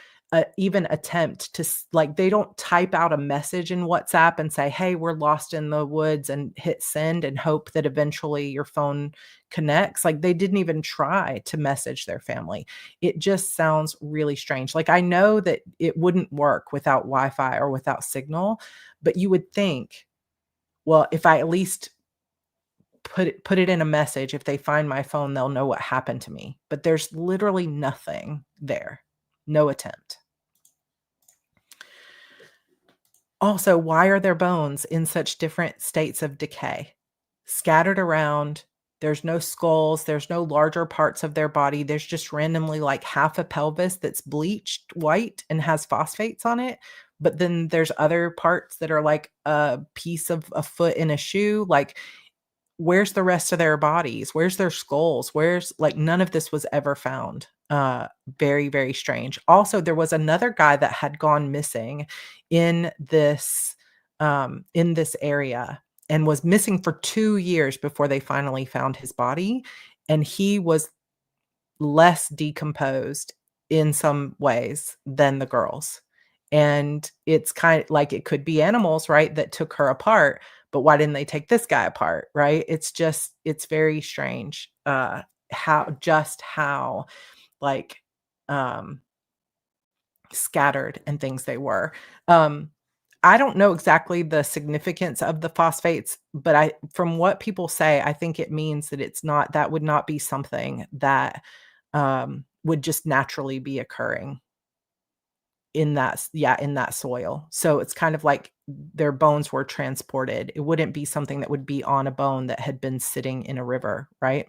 even attempt to like, they don't type out a message in WhatsApp and say, hey, we're lost in the woods, and hit send and hope that eventually your phone connects. Like, they didn't even try to message their family. It just sounds really strange. Like, I know that it wouldn't work without Wi-Fi or without signal, but you would think, well, if I at least put it in a message, if they find my phone, they'll know what happened to me. But there's literally nothing there. No attempt. Also, why are their bones in such different states of decay? Scattered around, there's no skulls, there's no larger parts of their body. There's just randomly like half a pelvis that's bleached white and has phosphates on it. But then there's other parts that are like a piece of a foot in a shoe. Like, where's the rest of their bodies? Where's their skulls? Like, none of this was ever found. Very, very strange. Also, there was another guy that had gone missing in this area and was missing for 2 years before they finally found his body. And he was less decomposed in some ways than the girls. And it's kind of like, it could be animals, right, that took her apart, but why didn't they take this guy apart, right? It's very strange, how like, scattered and things they were. I don't know exactly the significance of the phosphates, but from what people say, I think it means that that would not be something that, would just naturally be occurring in that soil. So it's kind of like their bones were transported. It wouldn't be something that would be on a bone that had been sitting in a river, right?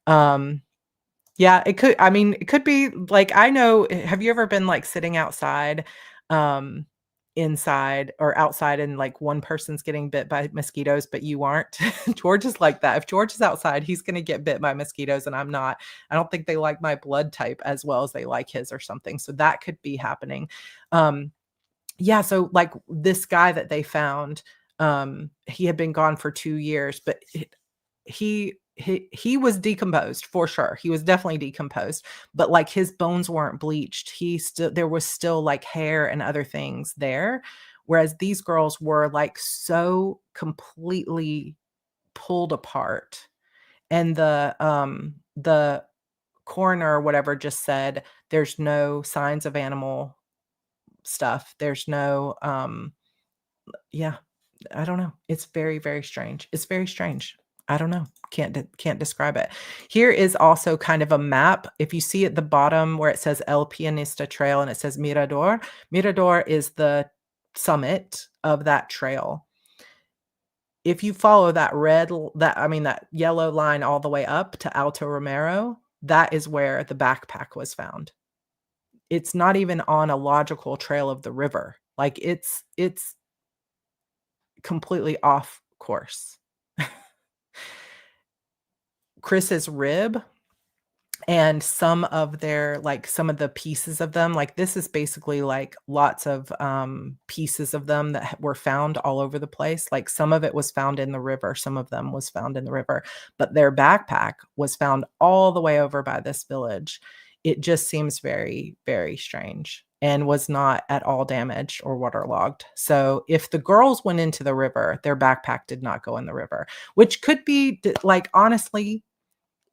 Yeah, it could be like, I know, have you ever been like sitting outside inside or outside and like one person's getting bit by mosquitoes, but you aren't. George is like that. If George is outside, he's going to get bit by mosquitoes and I'm not. I don't think they like my blood type as well as they like his or something. So that could be happening. Yeah. So like this guy that they found, he had been gone for 2 years, but he was decomposed for sure. He was definitely decomposed, but like his bones weren't bleached. There was still like hair and other things there. Whereas these girls were like so completely pulled apart. And the coroner or whatever just said there's no signs of animal stuff. There's no yeah, I don't know. It's very, very strange. It's very strange. I don't know. Can't describe it. Here is also kind of a map. If you see at the bottom where it says El Pianista Trail and it says Mirador, Mirador is the summit of that trail. If you follow that that yellow line all the way up to Alto Romero, that is where the backpack was found. It's not even on a logical trail of the river. Like it's completely off course. Kris's rib and some of the pieces of them, like this is basically like lots of pieces of them that were found all over the place. Like some of it was found in the river, some of them was found in the river, but their backpack was found all the way over by this village. It just seems very, very strange and was not at all damaged or waterlogged. So if the girls went into the river, their backpack did not go in the river, which could be like, honestly,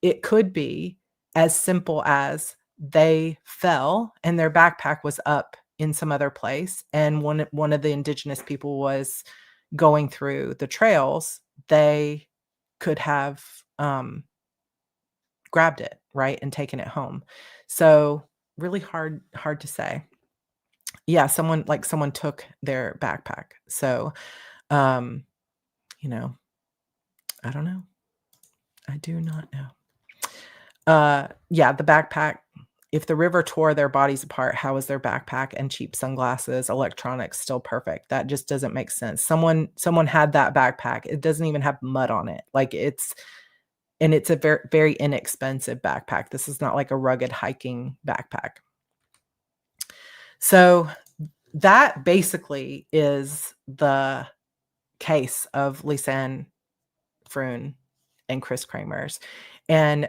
it could be as simple as they fell and their backpack was up in some other place. And one of the indigenous people was going through the trails, they could have grabbed it, right, and taken it home. So really hard to say. Yeah, someone took their backpack. So, you know, I don't know. I do not know. Yeah, the backpack. If the river tore their bodies apart, how is their backpack and cheap sunglasses, electronics still perfect? That just doesn't make sense. Someone had that backpack. It doesn't even have mud on it. Like it's a very, very inexpensive backpack. This is not like a rugged hiking backpack. So that basically is the case of Lisanne, Froon, and Kris Kremers. And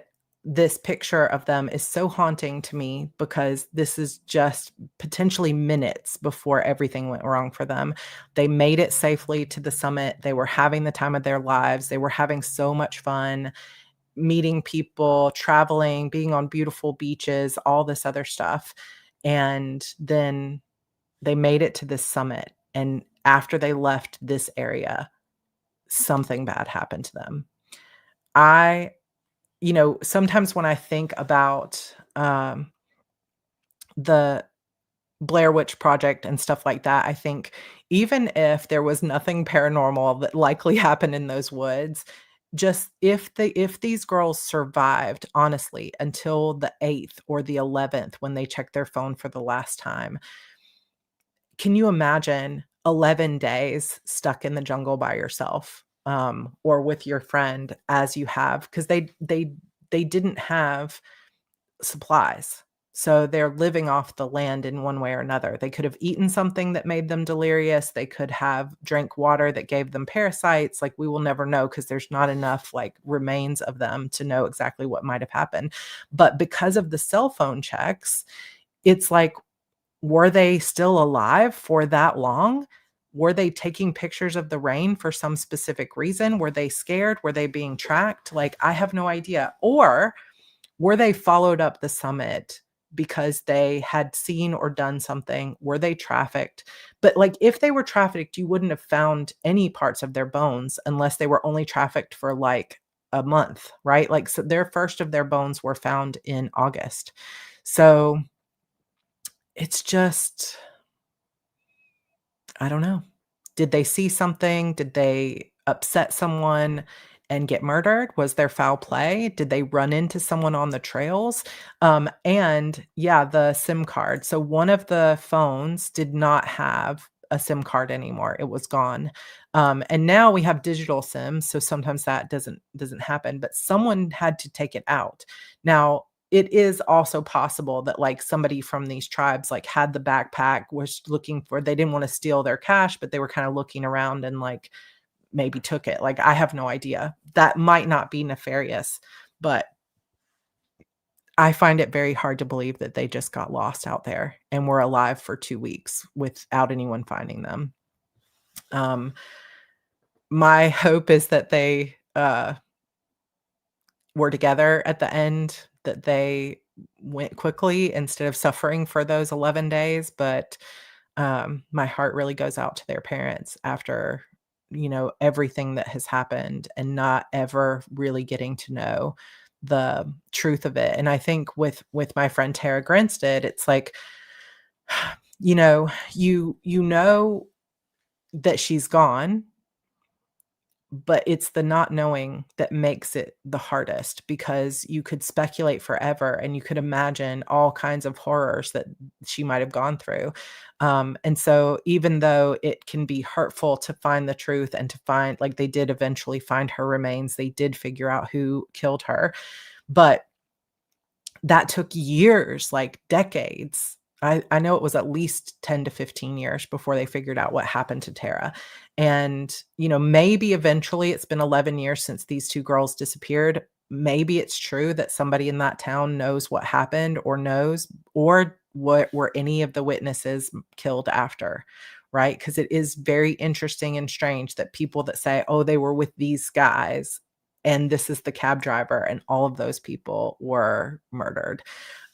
this picture of them is so haunting to me because this is just potentially minutes before everything went wrong for them. They made it safely to the summit. They were having the time of their lives. They were having so much fun, meeting people, traveling, being on beautiful beaches, all this other stuff. And then they made it to this summit. And after they left this area, something bad happened to them. Sometimes when I think about the Blair Witch Project and stuff like that, I think even if there was nothing paranormal that likely happened in those woods, just if these girls survived, honestly, until the 8th or the 11th when they checked their phone for the last time, can you imagine 11 days stuck in the jungle by yourself? Or with your friend as you have, because they didn't have supplies. So they're living off the land in one way or another. They could have eaten something that made them delirious. They could have drank water that gave them parasites. Like we will never know because there's not enough like remains of them to know exactly what might have happened. But because of the cell phone checks, it's like, were they still alive for that long? Were they taking pictures of the rain for some specific reason? Were they scared? Were they being tracked? Like, I have no idea. Or were they followed up the summit because they had seen or done something? Were they trafficked? But like, if they were trafficked, you wouldn't have found any parts of their bones unless they were only trafficked for like a month, right? Like, so their first of their bones were found in August. So it's just, I don't know. Did they see something? Did they upset someone and get murdered? Was there foul play? Did they run into someone on the trails? And yeah, the SIM card. So one of the phones did not have a SIM card anymore. It was gone. And now we have digital SIMs, so sometimes that doesn't happen, but someone had to take it out. Now, it is also possible that like somebody from these tribes like had the backpack, was looking for, they didn't want to steal their cash, but they were kind of looking around and like maybe took it. Like I have no idea. That might not be nefarious, but I find it very hard to believe that they just got lost out there and were alive for 2 weeks without anyone finding them. My hope is that they were together at the end, that they went quickly instead of suffering for those 11 days. But my heart really goes out to their parents after, everything that has happened and not ever really getting to know the truth of it. And I think with my friend Tara Grinstead, it's like, you know that she's gone, but it's the not knowing that makes it the hardest, because you could speculate forever and you could imagine all kinds of horrors that she might have gone through. And so even though it can be hurtful to find the truth and to find, like, they did eventually find her remains, they did figure out who killed her, but that took years, like decades. I know it was at least 10 to 15 years before they figured out what happened to Tara. And, maybe eventually it's been 11 years since these two girls disappeared. Maybe it's true that somebody in that town knows what happened, or what were any of the witnesses killed after, right? Because it is very interesting and strange that people that say, oh, they were with these guys and this is the cab driver, and all of those people were murdered.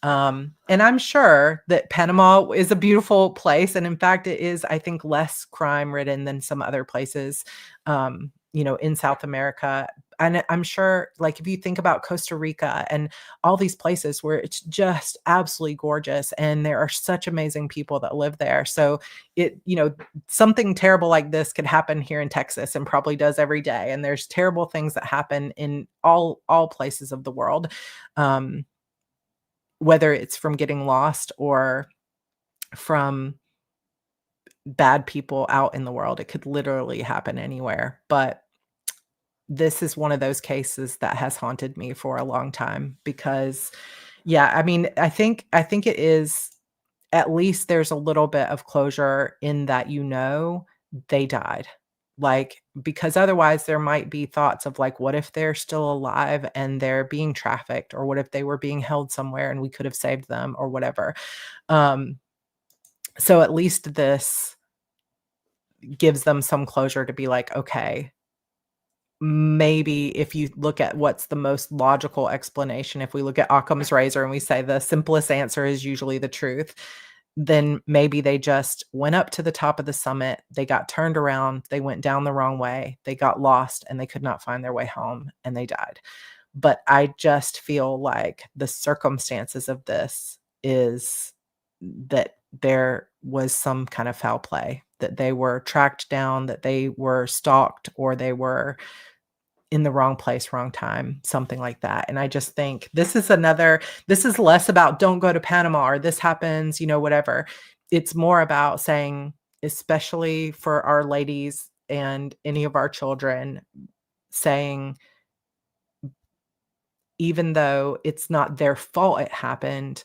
And I'm sure that Panama is a beautiful place. And in fact, it is, I think, less crime ridden than some other places, in South America. And I'm sure, like, if you think about Costa Rica and all these places where it's just absolutely gorgeous and there are such amazing people that live there. So something terrible like this could happen here in Texas, and probably does every day. And there's terrible things that happen in all places of the world. Whether it's from getting lost or from bad people out in the world, it could literally happen anywhere. But this is one of those cases that has haunted me for a long time because, yeah, I mean, I think it is, at least there's a little bit of closure in that, they died. Like, because otherwise there might be thoughts of like, what if they're still alive and they're being trafficked, or what if they were being held somewhere and we could have saved them, or whatever. So at least this gives them some closure to be like, okay, maybe if you look at what's the most logical explanation, if we look at Occam's razor and we say the simplest answer is usually the truth, then maybe they just went up to the top of the summit, they got turned around, they went down the wrong way, they got lost, and they could not find their way home, and they died. But I just feel like the circumstances of this is that there was some kind of foul play, that they were tracked down, that they were stalked, or they were in the wrong place, wrong time, something like that. And I just think this is less about don't go to Panama or this happens, whatever. It's more about saying, especially for our ladies and any of our children, saying, even though it's not their fault it happened,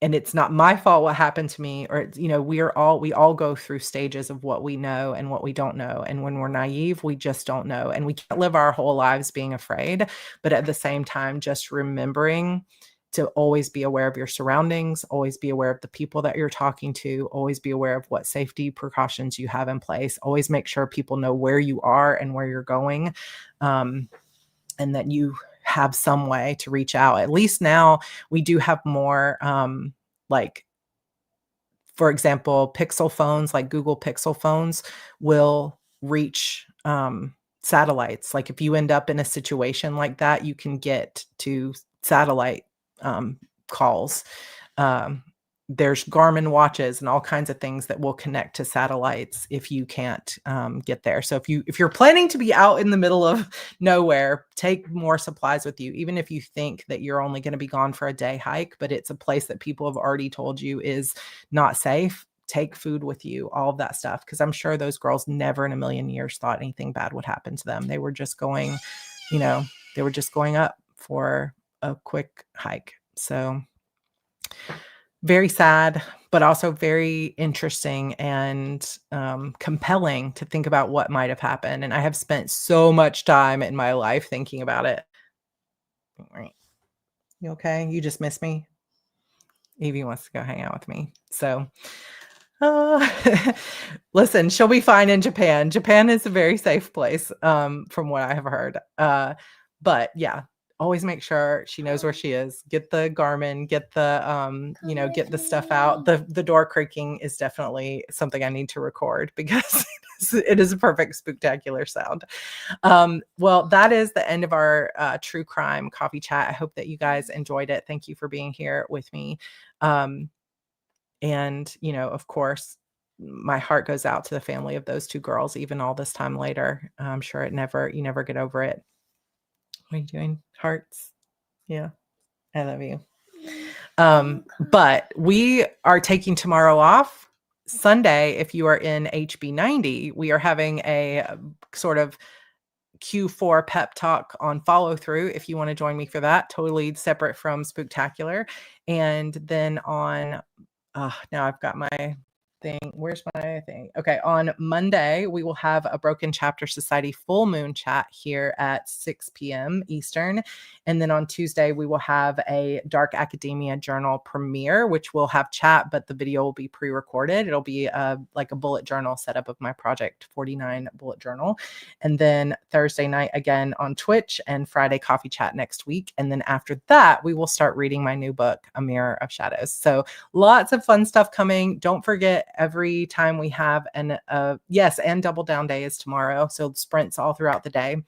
and it's not my fault what happened to me, or we all go through stages of what we know and what we don't know. And when we're naive, we just don't know. And we can't live our whole lives being afraid. But at the same time, just remembering to always be aware of your surroundings, always be aware of the people that you're talking to, always be aware of what safety precautions you have in place, always make sure people know where you are and where you're going, and that you have some way to reach out. At least now we do have more, like, for example, Pixel phones, like Google Pixel phones will reach satellites. Like if you end up in a situation like that, you can get to satellite calls. There's Garmin watches and all kinds of things that will connect to satellites if you can't get there. So if you're planning to be out in the middle of nowhere, take more supplies with you, even if you think that you're only going to be gone for a day hike, but it's a place that people have already told you is not safe. take food with you, all of that stuff. Because I'm sure those girls never in a million years thought anything bad would happen to them. They were just going, they were just going up for a quick hike. So very sad, but also very interesting and compelling to think about what might have happened. And I have spent so much time in my life thinking about it. You okay? You just miss me? Evie wants to go hang out with me. So, listen, she'll be fine in Japan. Japan is a very safe place, from what I have heard. But yeah, always make sure she knows where she is. Get the Garmin, get the, get the stuff out. The door creaking is definitely something I need to record because it is a perfect spooktacular sound. Well, that is the end of our true crime coffee chat. I hope that you guys enjoyed it. Thank you for being here with me. And, of course, my heart goes out to the family of those two girls, even all this time later. I'm sure you never get over it. What are you doing? Hearts? Yeah. I love you. But we are taking tomorrow off. Sunday, if you are in HB 90, we are having a sort of Q4 pep talk on follow through. If you want to join me for that, totally separate from Spooktacular. And then on, now I've got my thing. Where's my thing? Okay. On Monday, we will have a Broken Chapter Society full moon chat here at 6 p.m. Eastern. And then on Tuesday, we will have a Dark Academia Journal premiere, which will have chat, but the video will be pre-recorded. It'll be like a bullet journal setup of my Project 49 bullet journal. And then Thursday night again on Twitch, and Friday coffee chat next week. And then after that, we will start reading my new book, A Mirror of Shadows. So lots of fun stuff coming. Don't forget, every time we have and Double Down Day is tomorrow. So sprints all throughout the day.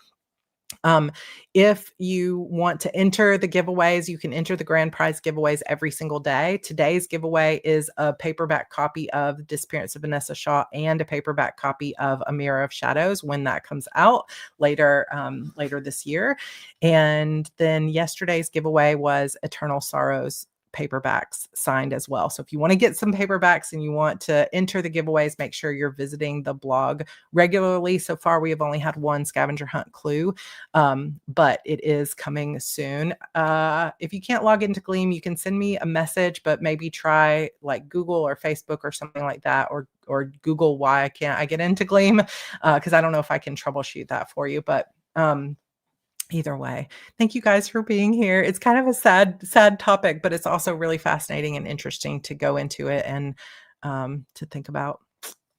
If you want to enter the giveaways, you can enter the grand prize giveaways every single day. Today's giveaway is a paperback copy of The Disappearance of Vanessa Shaw and a paperback copy of A Mirror of Shadows when that comes out later this year. And then yesterday's giveaway was Eternal Sorrows paperbacks signed as well. So if you want to get some paperbacks and you want to enter the giveaways, make sure you're visiting the blog regularly. So far, we have only had one scavenger hunt clue, but it is coming soon. If you can't log into Gleam, you can send me a message, but maybe try like Google or Facebook or something like that, or Google why can't I get into Gleam, because I don't know if I can troubleshoot that for you, but either way, thank you guys for being here. It's kind of a sad topic, but it's also really fascinating and interesting to go into it and to think about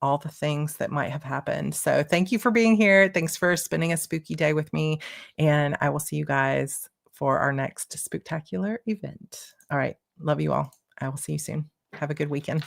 all the things that might have happened. So thank you for being here. Thanks for spending a spooky day with me. And I will see you guys for our next spooktacular event. All right. Love you all. I will see you soon. Have a good weekend.